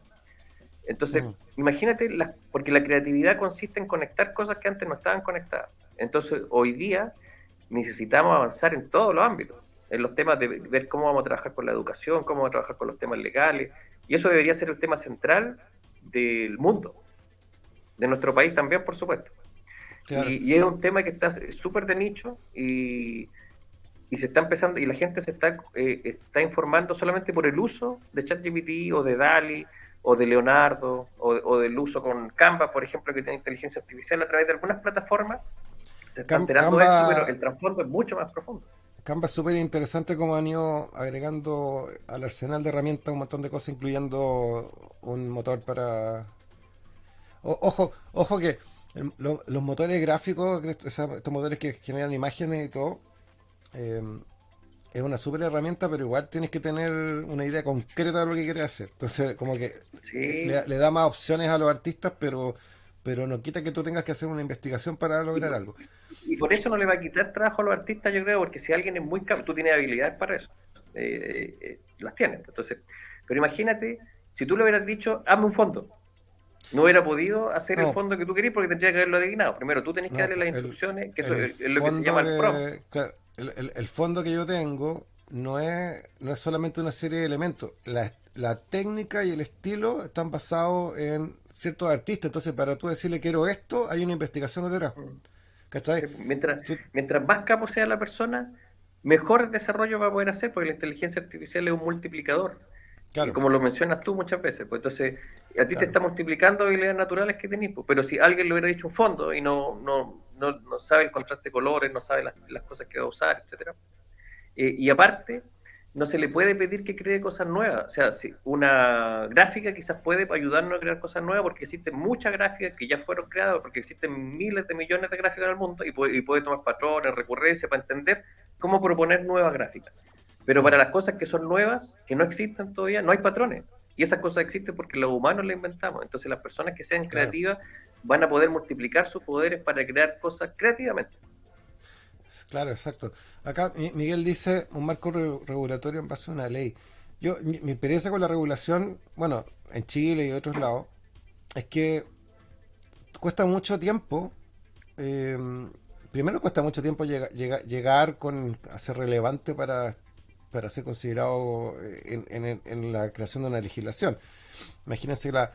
Entonces, Mm. imagínate, porque la creatividad consiste en conectar cosas que antes no estaban conectadas. Entonces, hoy día necesitamos avanzar en todos los ámbitos, en los temas de ver cómo vamos a trabajar con la educación, cómo vamos a trabajar con los temas legales, y eso debería ser el tema central del mundo, de nuestro país también, por supuesto. Claro. Y es un tema que está súper de nicho y se está empezando, y la gente está informando solamente por el uso de ChatGPT o de DALI o de Leonardo o del uso con Canva, por ejemplo, que tiene inteligencia artificial a través de algunas plataformas, se está enterando de esto, pero Canva, el trasfondo es mucho más profundo. Canva es súper interesante como han ido agregando al arsenal de herramientas un montón de cosas, incluyendo un motor para... ojo que los motores gráficos, estos motores que generan imágenes y todo, eh, es una súper herramienta, pero igual tienes que tener una idea concreta de lo que quieres hacer. Entonces, como que Sí, le da más opciones a los artistas, pero no quita que tú tengas que hacer una investigación para y, lograr algo. y por eso no le va a quitar trabajo a los artistas, yo creo, porque si alguien es muy capaz, tú tienes habilidades para eso, las tienes. Entonces, pero imagínate, si tú le hubieras dicho, hazme un fondo, no hubiera podido hacer el No, fondo que tú querías porque tendría que haberlo adivinado. Primero tú tenés que no, darle pues, las instrucciones, que eso el es lo que se llama fondo el prompt. que, claro, el fondo que yo tengo no es solamente una serie de elementos. La técnica y el estilo están basados en ciertos artistas. Entonces, para tú decirle quiero esto, hay una investigación detrás. ¿Cachai? Tú- Mientras más capo sea la persona, mejor desarrollo va a poder hacer, porque la inteligencia artificial es un multiplicador. Y claro, como lo mencionas tú muchas veces, pues entonces a ti te claro. está multiplicando habilidades naturales que tenés, pues, pero si alguien le hubiera dicho un fondo y no sabe el contraste de colores, no sabe las cosas que va a usar, etcétera. Y aparte, no se le puede pedir que cree cosas nuevas. O sea, si una gráfica quizás puede ayudarnos a crear cosas nuevas porque existen muchas gráficas que ya fueron creadas, porque existen miles de millones de gráficas en el mundo y puede tomar patrones, recurrencias para entender cómo proponer nuevas gráficas. Pero Mm. para las cosas que son nuevas, que no existen todavía, no hay patrones. Y esas cosas existen porque los humanos las inventamos. Entonces las personas que sean Claro, creativas van a poder multiplicar sus poderes para crear cosas creativamente. claro, exacto. Acá Miguel dice un marco regulatorio en base a una ley. Mi experiencia con la regulación, bueno, en Chile y otros lados, es que cuesta mucho tiempo. eh, Primero cuesta mucho tiempo llegar a ser relevante para ser considerado en la creación de una legislación. Imagínense la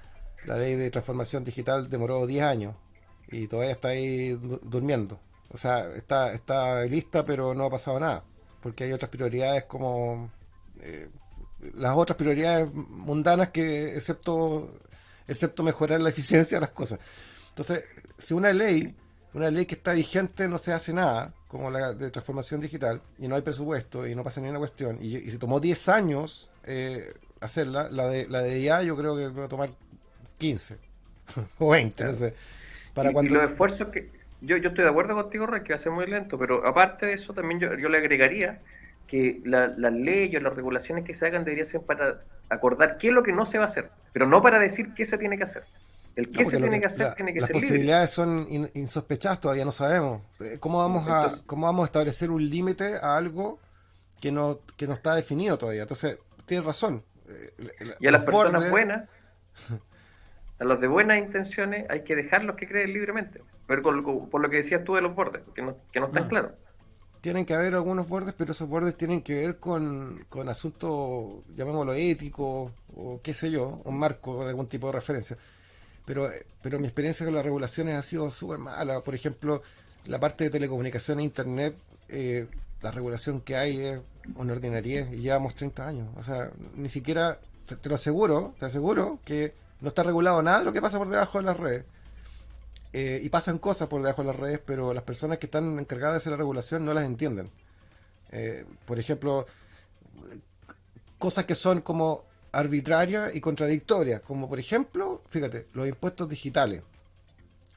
ley de transformación digital demoró 10 años y todavía está ahí durmiendo. O sea, está lista, pero no ha pasado nada. Porque hay otras prioridades como eh, las otras prioridades mundanas que, excepto mejorar la eficiencia de las cosas. Entonces, si una ley que está vigente no se hace nada, como la de transformación digital, y no hay presupuesto y no pasa ni una cuestión, y se tomó 10 años hacerla, la de IA yo creo que va a tomar 15 o 20, no Claro. sé. Para Y cuando... los esfuerzos que... Yo estoy de acuerdo contigo, Roy, que va a ser muy lento, pero aparte de eso, también yo le agregaría que las leyes o las regulaciones que se hagan deberían ser para acordar qué es lo que no se va a hacer, pero no para decir qué se tiene que hacer. El No, qué porque se tiene que hacer tiene que las ser libre. posibilidades son insospechadas, todavía no sabemos. Entonces, ¿Cómo vamos a establecer un límite a algo que no está definido todavía? Entonces, tienes razón. y a las Los personas bordes buenas, a los de buenas intenciones, hay que dejarlos que creen libremente. Pero por lo que decías tú de los bordes, que no están mm, claros. tienen que haber algunos bordes, pero esos bordes tienen que ver con asuntos, llamémoslo éticos, o qué sé yo, un marco de algún tipo de referencia. Pero mi experiencia con las regulaciones ha sido súper mala. Por ejemplo, la parte de telecomunicaciones e internet, la regulación que hay es una ordinariedad y llevamos 30 años. O sea, ni siquiera, te aseguro que no está regulado nada de lo que pasa por debajo de las redes. Y pasan cosas por debajo de las redes, pero las personas que están encargadas de hacer la regulación no las entienden. Por ejemplo, cosas que son como arbitrarias y contradictorias, como por ejemplo, fíjate, los impuestos digitales.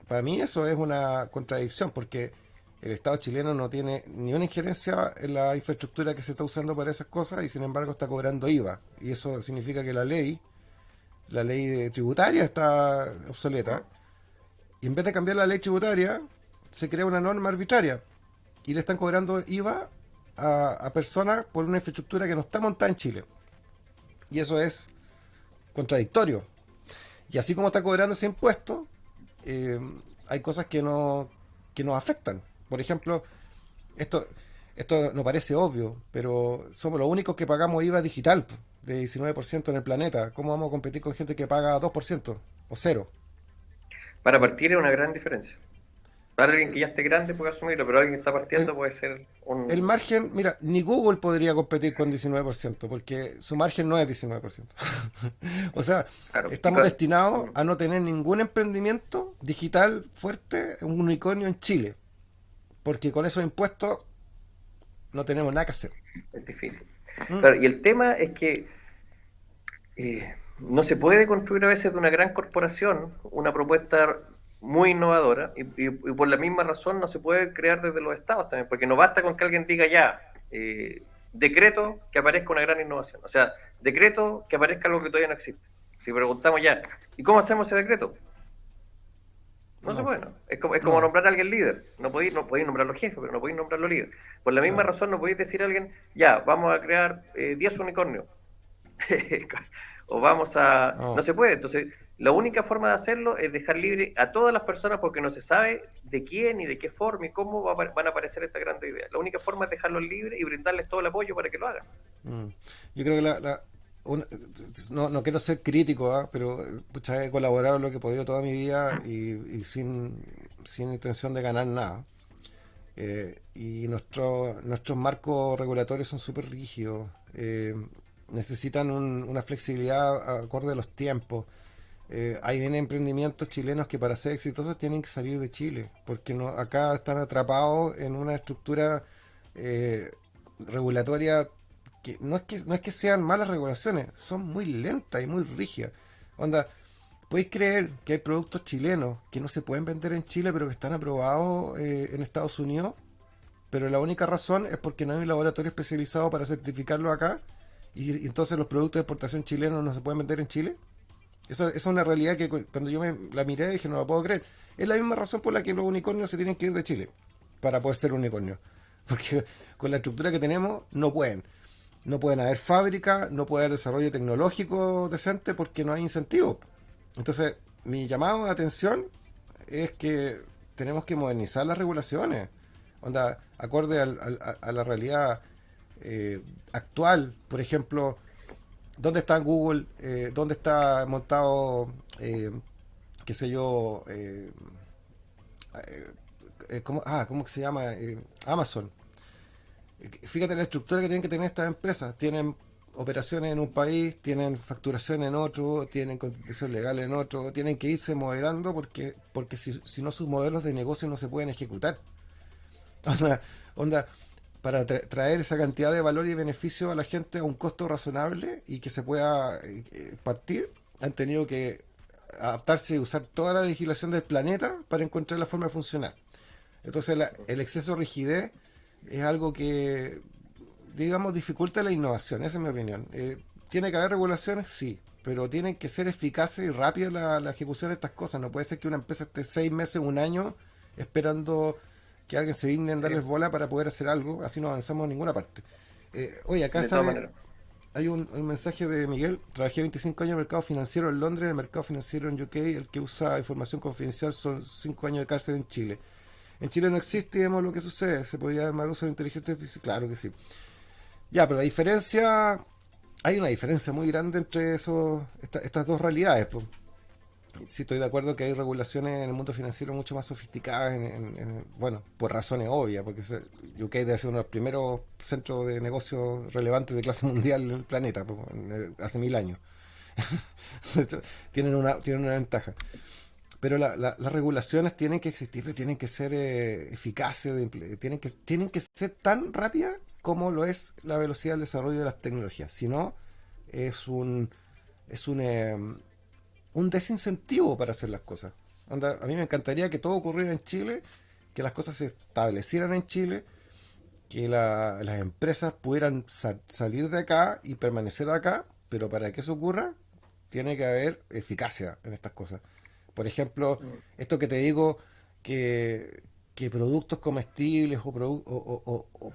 Para mí eso es una contradicción porque el Estado chileno no tiene ni una injerencia en la infraestructura que se está usando para esas cosas y sin embargo está cobrando IVA. Y eso significa que la ley tributaria está obsoleta. Y en vez de cambiar la ley tributaria, se crea una norma arbitraria y le están cobrando IVA a personas por una infraestructura que no está montada en Chile. Y eso es contradictorio. Y así como está cobrando ese impuesto, eh, hay cosas que nos afectan. Por ejemplo, esto, esto no parece obvio, pero somos los únicos que pagamos IVA digital de 19% en el planeta. ¿Cómo vamos a competir con gente que paga 2% o cero? Para Eh, partir es una gran diferencia. Para alguien que ya esté grande puede asumirlo, pero alguien que está el, partiendo puede ser el un... margen, mira, ni Google podría competir con 19% porque su margen no es 19%. O sea, Claro. estamos destinados a no tener ningún emprendimiento digital fuerte, un unicornio en Chile, porque con esos impuestos no tenemos nada que hacer. Es difícil. ¿Mm? Claro, y el tema es que no se puede construir a veces de una gran corporación una propuesta muy innovadora y por la misma razón no se puede crear desde los estados también, porque no basta con que alguien diga ya, decreto que aparezca una gran innovación, o sea, decreto que aparezca algo que todavía no existe. Si preguntamos ya, ¿y cómo hacemos ese decreto? No se No, puede, ¿no? Es como no, nombrar a alguien líder. No podéis nombrar a los jefes, pero no podéis nombrarlo líder. Por la misma claro. razón no podéis decir a alguien, ya, vamos a crear 10 unicornios. O vamos a... No No. se puede. Entonces, la única forma de hacerlo es dejar libre a todas las personas porque no se sabe de quién y de qué forma y cómo van a aparecer estas grandes ideas. La única forma es dejarlos libres y brindarles todo el apoyo para que lo hagan. Mm. Yo creo que no quiero ser crítico, ¿ah? Pero pucha, he colaborado en lo que he podido toda mi vida y sin intención de ganar nada. Y nuestros marcos regulatorios son súper rígidos. Necesitan una flexibilidad acorde a los tiempos. Hay bien emprendimientos chilenos que para ser exitosos tienen que salir de Chile, porque no, acá están atrapados en una estructura eh, regulatoria que no es que sean malas regulaciones, son muy lentas y muy rígidas. Onda, ¿podéis creer que hay productos chilenos que no se pueden vender en Chile pero que están aprobados en Estados Unidos? Pero la única razón es porque no hay un laboratorio especializado para certificarlo acá y entonces los productos de exportación chilenos no se pueden vender en Chile. Eso es una realidad que cuando yo la miré dije, no lo puedo creer. Es la misma razón por la que los unicornios se tienen que ir de Chile para poder ser unicornios. Porque con la estructura que tenemos no pueden. No pueden haber fábrica, no puede haber desarrollo tecnológico decente porque no hay incentivos. Entonces, mi llamado de atención es que tenemos que modernizar las regulaciones. Onda, acorde a la realidad actual. Por ejemplo, ¿dónde está Google? ¿Dónde está montado, qué sé yo, ¿cómo que se llama? Amazon. Fíjate la estructura que tienen que tener estas empresas. Tienen operaciones en un país, tienen facturación en otro, tienen constitución legal en otro, tienen que irse modelando porque si no sus modelos de negocio no se pueden ejecutar. Onda, onda, para traer esa cantidad de valor y beneficio a la gente a un costo razonable y que se pueda partir, han tenido que adaptarse y usar toda la legislación del planeta para encontrar la forma de funcionar. Entonces el exceso de rigidez es algo que, digamos, dificulta la innovación, esa es mi opinión. ¿Tiene que haber regulaciones? Sí, pero tienen que ser eficaces y rápidas la ejecución de estas cosas. No puede ser que una empresa esté 6 meses, un año, esperando que alguien se digne en Sí, darles bola para poder hacer algo, así no avanzamos en ninguna parte. Oye, acá de todas sale, maneras. hay un mensaje de Miguel. Trabajé 25 años en el mercado financiero en Londres, en el mercado financiero en UK, el que usa información confidencial son 5 años de cárcel en Chile. En Chile no existe y vemos lo que sucede. ¿Se podría dar mal uso de la inteligencia artificial? Claro que sí. Ya, pero la diferencia, hay una diferencia muy grande entre estas dos realidades. Pues. Sí, estoy de acuerdo que hay regulaciones en el mundo financiero mucho más sofisticadas, bueno, por razones obvias, porque UK debe ser uno de los primeros centros de negocios relevantes de clase mundial en el planeta, pues, hace 1000 años. tienen una ventaja. Pero las regulaciones tienen que existir, pero tienen que ser eficaces, tienen que ser tan rápidas como lo es la velocidad del desarrollo de las tecnologías. Si no, es un desincentivo para hacer las cosas. Onda, a mí me encantaría que todo ocurriera en Chile, que las cosas se establecieran en Chile, que las empresas pudieran salir de acá y permanecer acá, pero para que eso ocurra, tiene que haber eficacia en estas cosas. Por ejemplo, Mm. esto que te digo, que productos comestibles o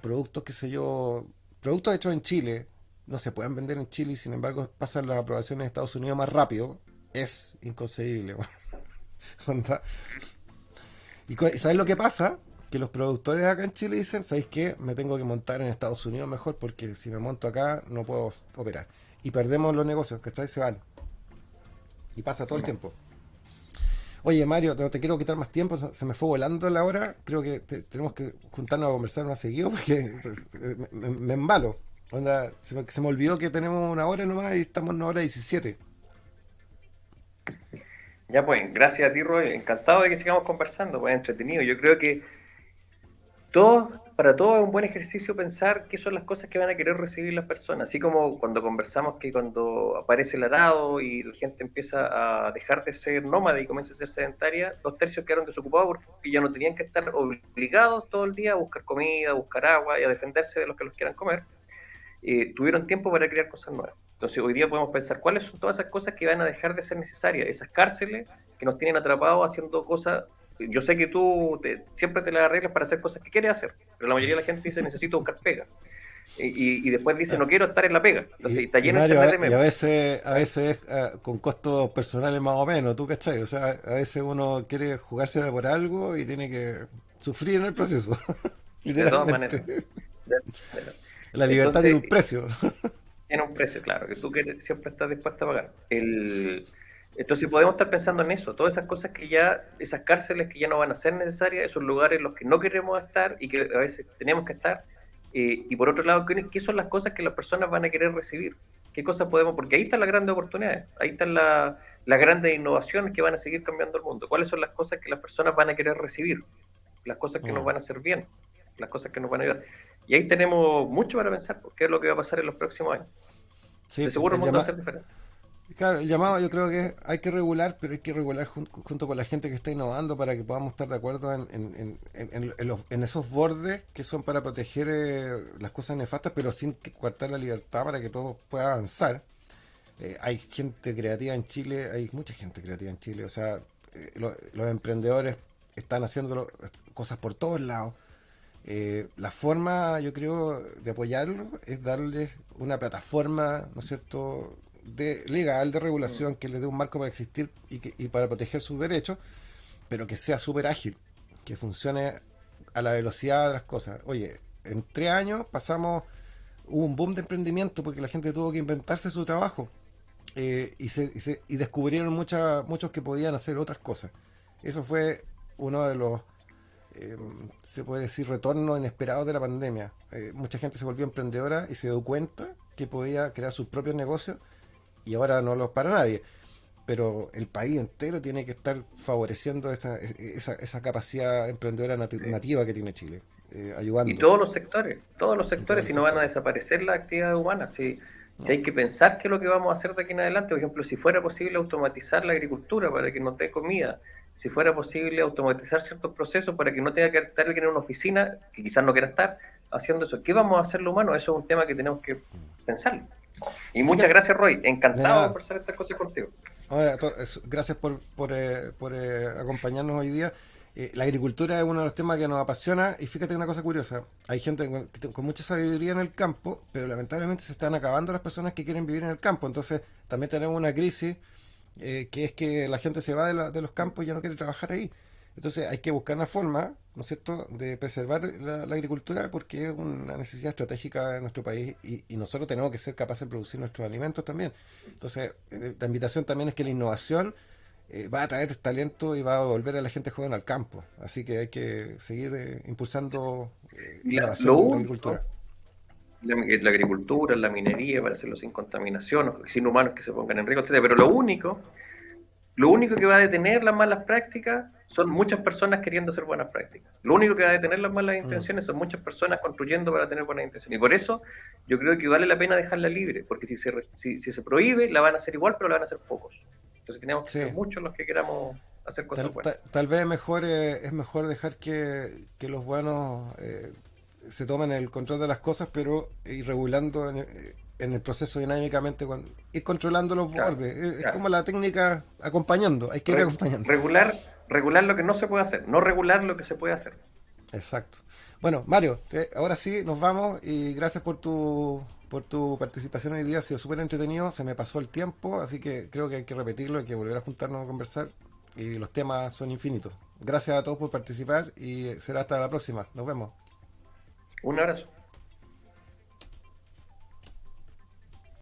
productos, qué sé yo, productos hechos en Chile, no se puedan vender en Chile y sin embargo pasan las aprobaciones en Estados Unidos más rápido, es inconcebible. Onda. ¿Y sabes lo que pasa? Que los productores acá en Chile dicen, ¿sabéis qué? Me tengo que montar en Estados Unidos mejor porque si me monto acá no puedo operar. Y perdemos los negocios, ¿cachai? Se van. Y pasa todo el Mm. tiempo. Oye, Mario, no te quiero quitar más tiempo, se me fue volando la hora. Creo que tenemos que juntarnos a conversar más seguido porque me embalo. Onda, se me olvidó que tenemos una hora nomás y estamos en una hora 17. Ya pues, gracias a ti, Roy. Encantado de que sigamos conversando, pues entretenido. Yo creo que para todo es un buen ejercicio pensar qué son las cosas que van a querer recibir las personas. Así como cuando conversamos que cuando aparece el arado y la gente empieza a dejar de ser nómada y comienza a ser sedentaria, 2/3 quedaron desocupados porque ya no tenían que estar obligados todo el día a buscar comida, a buscar agua y a defenderse de los que los quieran comer. Tuvieron tiempo para crear cosas nuevas. Entonces hoy día podemos pensar cuáles son todas esas cosas que van a dejar de ser necesarias, esas cárceles que nos tienen atrapados haciendo cosas. Yo sé que tú siempre te las arreglas para hacer cosas que quieres hacer, pero la mayoría de la gente dice necesito buscar pega. Y después dice no quiero estar en la pega. Entonces está Y lleno Mario, internet de y a memes. veces, a veces es con costos personales más o menos, ¿tú cachai? O sea, a veces uno quiere jugársela por algo y tiene que sufrir en el proceso, De todas maneras. literalmente. De todas maneras. La libertad tiene Entonces, un precio. tiene un precio, claro, que tú siempre estás dispuesto a pagar. Entonces podemos estar pensando en eso, todas esas cosas que ya, esas cárceles que ya no van a ser necesarias, esos lugares en los que no queremos estar y que a veces tenemos que estar. Y por otro lado, ¿qué son las cosas que las personas van a querer recibir? ¿Qué cosas podemos? Porque ahí están las grandes oportunidades, ahí están las grandes innovaciones que van a seguir cambiando el mundo. ¿Cuáles son las cosas que las personas van a querer recibir? Las cosas que nos Mm, van a hacer bien, las cosas que nos van a ayudar. Y ahí tenemos mucho para pensar, porque es lo que va a pasar en los próximos años. sí, De seguro el el mundo va a llama- ser diferente. Claro, el llamado yo creo que hay que regular, pero hay que regular junto con la gente que está innovando para que podamos estar de acuerdo en esos bordes que son para proteger las cosas nefastas, pero sin que coartar la libertad para que todo pueda avanzar. Hay gente creativa en Chile, hay mucha gente creativa en Chile, o sea, los emprendedores están haciendo cosas por todos lados. La forma, yo creo, de apoyarlo es darles una plataforma, ¿no es cierto?, legal, de regulación, que les dé un marco para existir y para proteger sus derechos, pero que sea súper ágil, que funcione a la velocidad de las cosas. Oye, en 3 años hubo un boom de emprendimiento porque la gente tuvo que inventarse su trabajo, y descubrieron muchos que podían hacer otras cosas. Eso fue uno de los, eh, se puede decir, retornos inesperados de la pandemia. Mucha gente se volvió emprendedora y se dio cuenta que podía crear sus propios negocios, y ahora no los para nadie. Pero el país entero tiene que estar favoreciendo esa capacidad emprendedora Sí. nativa que tiene Chile, Y ayudando todos los y todos sectores, los si no van a sectores. desaparecer las actividades humanas, si ¿No? hay que pensar qué es lo que vamos a hacer de aquí en adelante, por ejemplo, si fuera posible automatizar la agricultura para que nos dé comida, si fuera posible automatizar ciertos procesos para que no tenga que estar alguien en una oficina, que quizás no quiera estar, haciendo eso, ¿qué vamos a hacer los humanos? Eso es un tema que tenemos que pensar. Y Y muchas fíjate, gracias, Roy. de Encantado de nada. conversar estas cosas contigo. Ahora, gracias por acompañarnos hoy día. La agricultura es uno de los temas que nos apasiona, y fíjate una cosa curiosa, hay gente con mucha sabiduría en el campo, pero lamentablemente se están acabando las personas que quieren vivir en el campo, entonces también tenemos una crisis, que es que la gente se va de los campos y ya no quiere trabajar ahí. Entonces hay que buscar una forma, ¿no es cierto?, de preservar la agricultura, porque es una necesidad estratégica de nuestro país, y nosotros tenemos que ser capaces de producir nuestros alimentos también. Entonces, la invitación también es que la innovación va a traer talento y va a volver a la gente joven al campo. Así que hay que seguir impulsando Lo innovación en la agricultura. único, la agricultura, la minería, para hacerlo sin contaminación, sin humanos que se pongan en riesgo, etcétera. Pero lo único que va a detener las malas prácticas son muchas personas queriendo hacer buenas prácticas. Lo único que va a detener las malas Mm. intenciones son muchas personas construyendo para tener buenas intenciones. Y por eso yo creo que vale la pena dejarla libre, porque si se prohíbe, la van a hacer igual, pero la van a hacer pocos. Entonces tenemos que ser Sí, muchos los que queramos hacer cosas buenas. tal vez es mejor dejar que los buenos se tomen el control de las cosas, pero ir regulando en el proceso dinámicamente, ir controlando los Claro, bordes. Es claro. como la técnica acompañando, hay que ir acompañando. Regular lo que no se puede hacer, no regular lo que se puede hacer. Exacto. Bueno, Mario, ahora sí nos vamos, y gracias por tu participación hoy día. Ha sido súper entretenido, se me pasó el tiempo, así que creo que hay que repetirlo, hay que volver a juntarnos a conversar, y los temas son infinitos. Gracias a todos por participar, y será hasta la próxima. Nos vemos. Un abrazo.